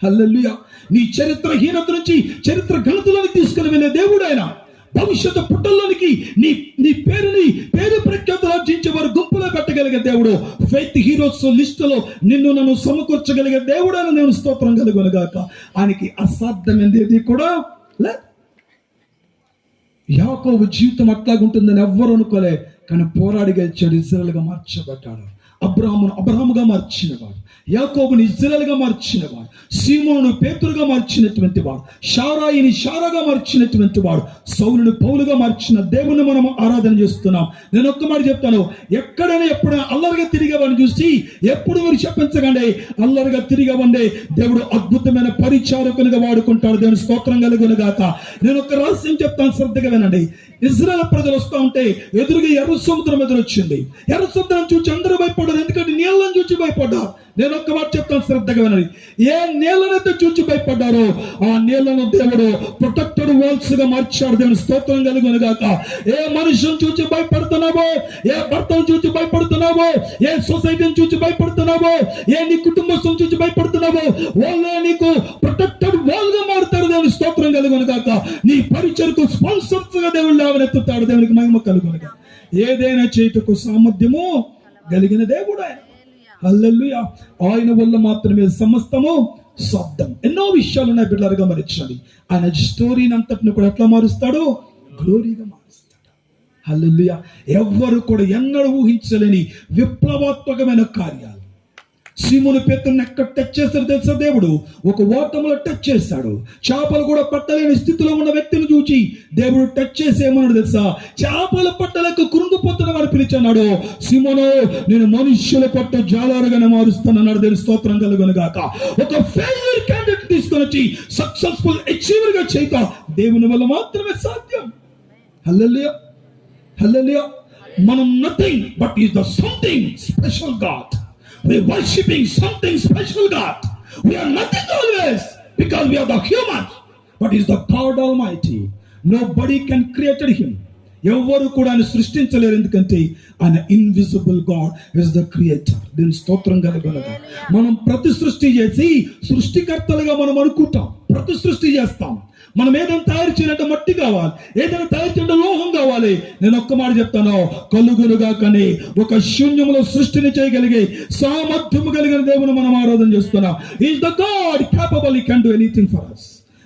హల్లెలూయా. నీ చరిత్రహీనత నుంచి చరిత్ర ఘనతలోకి తీసుకుని వెళ్ళే దేవుడు ఆయన. భవిష్యత్తు పుట్టల్లోనికి నీ పేరు ప్రఖ్యాతులు ఆర్జించే వారు గుంపులో పెట్టగలిగే దేవుడు. ఫెయిత్ హీరోస్ లిస్టులో నిన్ను నన్ను సమకూర్చగలిగే దేవుడు అని నేను స్తోత్రం కలుగును గాక. ఆయనకి అసాధ్యమైనది కూడా లేదు. యాకోబు జీవితం అట్లాగుంటుందని ఎవ్వరు అనుకోలే. కానీ పోరాడి గెలిచాడు, ఇశ్రాయేలుగా మార్చబడ్డాడు. అబ్రహాముగా మార్చినవాడు, యాకోబుని ఇశ్రాయేలుగా మార్చినవాడు, సీమోను పేతురుగా మార్చినటువంటి వాడు, షారాయిని షారాగా మార్చినటువంటి వాడు, సౌలుని పౌలుగా మార్చిన దేవుని మనం ఆరాధన చేస్తున్నాం. నేను ఒక్క మాట చెప్తాను, ఎప్పుడైనా అల్లరిగా తిరిగేవాడిని చూసి ఎప్పుడు మీరు చెప్పించకండి. అల్లరిగా తిరిగేవండి దేవుడు అద్భుతమైన పరిచారకునిగా వాడుకుంటాడు. దేవుని స్తోత్రం కలుగును గాక. నేను ఒక రహస్యం చెప్తాను, శ్రద్ధగా వినండి. ఇశ్రాయేల్ ప్రజలు వస్తూ ఉంటే ఎదురుగా ఎర్ర సముద్రం ఎదురొచ్చింది. ఎర్ర సముద్రం చూసి అందరూ భయపడ్డారు, ఎందుకంటే నీళ్ళని చూసి భయపడ్డారు. నేను ఒక్క మాట చెప్తాను, శ్రద్ధగా వినండి. ఏ నీళ్ళనైతే చూసి భయపడ్డారో ఆ నీళ్లను దేవుడు ప్రొటెక్టెడ్ వాల్స్ గా మార్చాడు. దేవుని స్తోత్రం కలుగును గాక. ఏ మనుషులను చూసి భయపడుతున్నావో, ఏ భర్తను చూసి భయపడుతున్నావో, ఏ సొసైటీని చూసి భయపడుతున్నావో, ఏ నీ కుటుంబం చూసి భయపడుతున్నావో, వాళ్ళే నీకు ప్రొటెక్టెడ్ వాల్ గా మారుతారు. దేవుని స్తోత్రం కలుగును గాక. నీ పరిచయకు స్పాన్సర్స్ గా దేవుడు లేవనెత్తుతాడు. దేవునికి మహిమ కలుగును గాక. ఏదైనా చేతుకు సామర్థ్యము కలిగిన దేవుడు ఆయన. హల్లెలూయా. ఆయన వల్ల మాత్రమే సమస్తము శబ్దం. ఎన్నో విషయాలు ఉన్నాయి బిడ్డలుగా గమనించండి. ఆయన స్టోరీని అంతటిని కూడా ఎట్లా మారుస్తాడు? గ్లోరీగా మారుస్తాడు. హల్లెలూయా. ఎవ్వరు కూడా ఎన్నడూ ఊహించలేని విప్లవాత్మకమైన కార్యాలు. సీమోను పేతురుని ఎక్కడ టచ్ చేస్తాడు తెలుసా? దేవుడు ఒక ఓటములో టచ్ చేస్తాడు. చేపలు కూడా పట్టలేని స్థితిలో ఉన్న వ్యక్తిని చూచి దేవుడు టచ్ చేసి ఏమన్నాడు తెలుసా? చేపలు పట్టలేక కురుంగిపోతున్న వాడు పిలిచాడు, సీమోను నేను మనుష్యుల పట్ట జాలారుగానే మారుస్తానన్నాడు. దేవుని స్తోత్రం కలుగును గాక. ఒక ఫెయిల్యూర్ క్యాండిడేట్ తీసుకొని వచ్చి సక్సెస్ఫుల్ అచీవర్ గా చేయక దేవుని వల్ల మాత్రమే సాధ్యం. హల్లెలూయా, హల్లెలూయా. మనం nothing but is the something special God. We are worshipping something special God. We are nothing always because we are the humans, but He is the God Almighty. Nobody can create Him. ఎవరు కూడా ఆయన సృష్టించలేరు, ఎందుకంటే ఆయన invisible God is the creator. దీని స్తోత్రం కలుగునుగా. మనం ప్రతి సృష్టి చేసి సృష్టికర్తలుగా మనం అనుకుంటాం, ప్రతి సృష్టి చేస్తాం. మనం ఏదైనా తయారు చేయాలంటే మట్టి కావాలి, ఏదైనా తయారు చేయాలంటే లోహం కావాలి. నేను ఒక్క మాట చెప్తాను, కలుగునుగా కానీ ఒక శూన్యములో సృష్టిని చేయగలిగే సామర్థ్యము కలిగిన దేవుని మనం ఆరాధన చేస్తున్నాం. Is the God capable, he can do anything for us.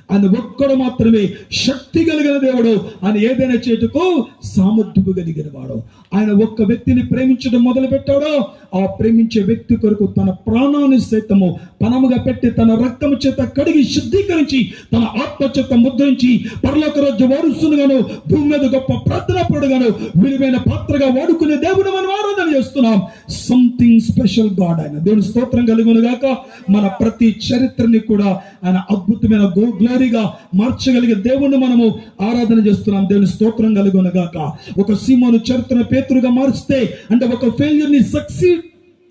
ఆయన ఒక్కడు మాత్రమే శక్తి కలిగిన దేవుడు. ఆయన ఏదైనా చేటుకు సామర్థ్యము కలిగిన వాడు. ఆయన ఒక్క వ్యక్తిని ప్రేమించడం మొదలు పెట్టాడో ఆ ప్రేమించే వ్యక్తి కొరకు తన ప్రాణాన్ని సైతము పణముగా పెట్టి తన రక్తము చేత కడిగి శుద్ధీకరించి తన ఆత్మ చేత ముద్రించి పరలోక రాజ్య వారసునిగాను భూమి మీద గొప్ప ప్రార్థనాపరుడుగాను విలువైన పాత్రగా వాడుకునే దేవుని మనం ఆరాధన చేస్తున్నాం. సంథింగ్ స్పెషల్ గాడ్ ఆయన. దేవుని స్తోత్రం కలుగును గాక. మన ప్రతి చరిత్రని కూడా ఆయన అద్భుతమైన గ్లోరీగా మార్చగలిగే దేవుణ్ణి మనము ఆరాధన చేస్తున్నాం. దేవుని స్తోత్రం కలుగును గాక. ఒక సీమోను చరిత్రను పేతురుగా మారుస్తే, అంటే ఒక ఫెయిల్యూర్ ని సక్సీడ్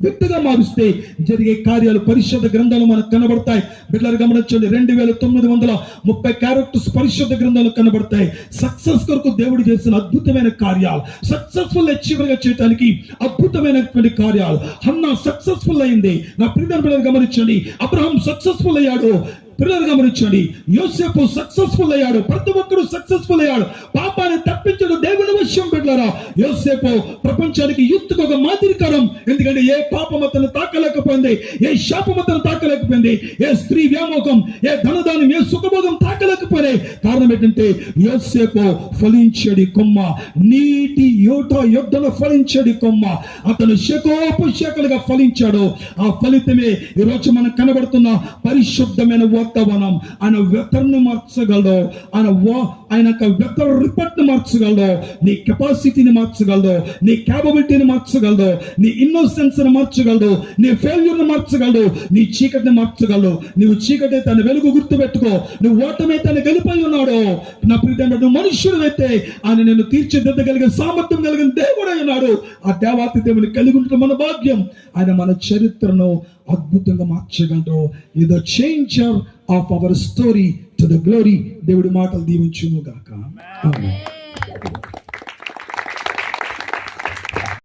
వ్యక్తిగా మారుస్తే జరిగే కార్యాలు పరిశుద్ధ గ్రంథాలు మనకు కనబడతాయి. బిడ్డలు గమనించండి, 2930 క్యారెక్టర్స్ పరిశుద్ధ గ్రంథాలు కనబడతాయి. సక్సెస్ కొరకు దేవుడు చేసిన అద్భుతమైన కార్యాలు, సక్సెస్ఫుల్ అచీవర్ గా చేయడానికి అద్భుతమైనటువంటి కార్యాలు. హన్నా సక్సెస్ఫుల్ అయింది. నా ప్రియమైన బిడ్డలు గమనించండి, అబ్రహాం సక్సెస్ఫుల్ అయ్యాడు. పిల్లలు గమనించండి, యోసేపు సక్సెస్ఫుల్ అయ్యాడు. ప్రతి ఒక్కరు సక్సెస్ఫుల్ అయ్యాడు. పాపాన్ని తప్పించడం దేవుని వశం. బిడ్డలారా, యోసేపు ప్రపంచానికి యూత్కు ఒక మాదిరికరం. ఎందుకంటే ఏ పాపం అతను తాకలేకపోయింది, ఏ శాపం అతను తాకలేకపోయింది, ఏ స్త్రీ వ్యామోహం, ఏ ధనదానం, ఏ సుఖభోగం తాకలేకపోయినాయి. కారణం ఏంటంటే యోసేపు ఫలించడి కొమ్మ, నీటి యుద్ధలో ఫలించడి కొమ్మ. అతను శాఖలుగా ఫలించాడు. ఆ ఫలితమే ఈరోజు మనకు కనబడుతున్న పరిశుద్ధమైన వాతావరణం. ఆయన వెతర్ని మార్చగలడు, ఆయన వెతర్ రిపోర్ట్ ని మార్చగలడు, నీ కెపాసిటీని మార్చగలడు, నీ క్యాపబిలిటీని మార్చగలడు, నీ ఇన్నోసెన్స్ ని మార్చగలడు, నీ ఫెయిల్యూర్ ని మార్చగలడు, నీ చీకటిని మార్చగలడు. నువ్వు చీకటి అయితే ఆయన వెలుగు గుర్తుపెట్టుకో, నువ్వు ఓటమైతే ఆయన గెలిపోయి ఉన్నాడు. నా ప్రియమైన నువ్వు మనుష్యుడు అయితే ఆయన నేను తీర్చిదిద్దగలిగే సామర్థ్యం కలిగిన దేవుడై ఉన్నాడు. ఆ దేవాతి దేవుని కలిగి ఉండటం మన భాగ్యం. ఆయన మన చరిత్రను అద్భుతంగా మార్చగలడు. ఇది changer of our story to the glory. దేవుడి మాటలు దీవించును గాక. ఆమేన్.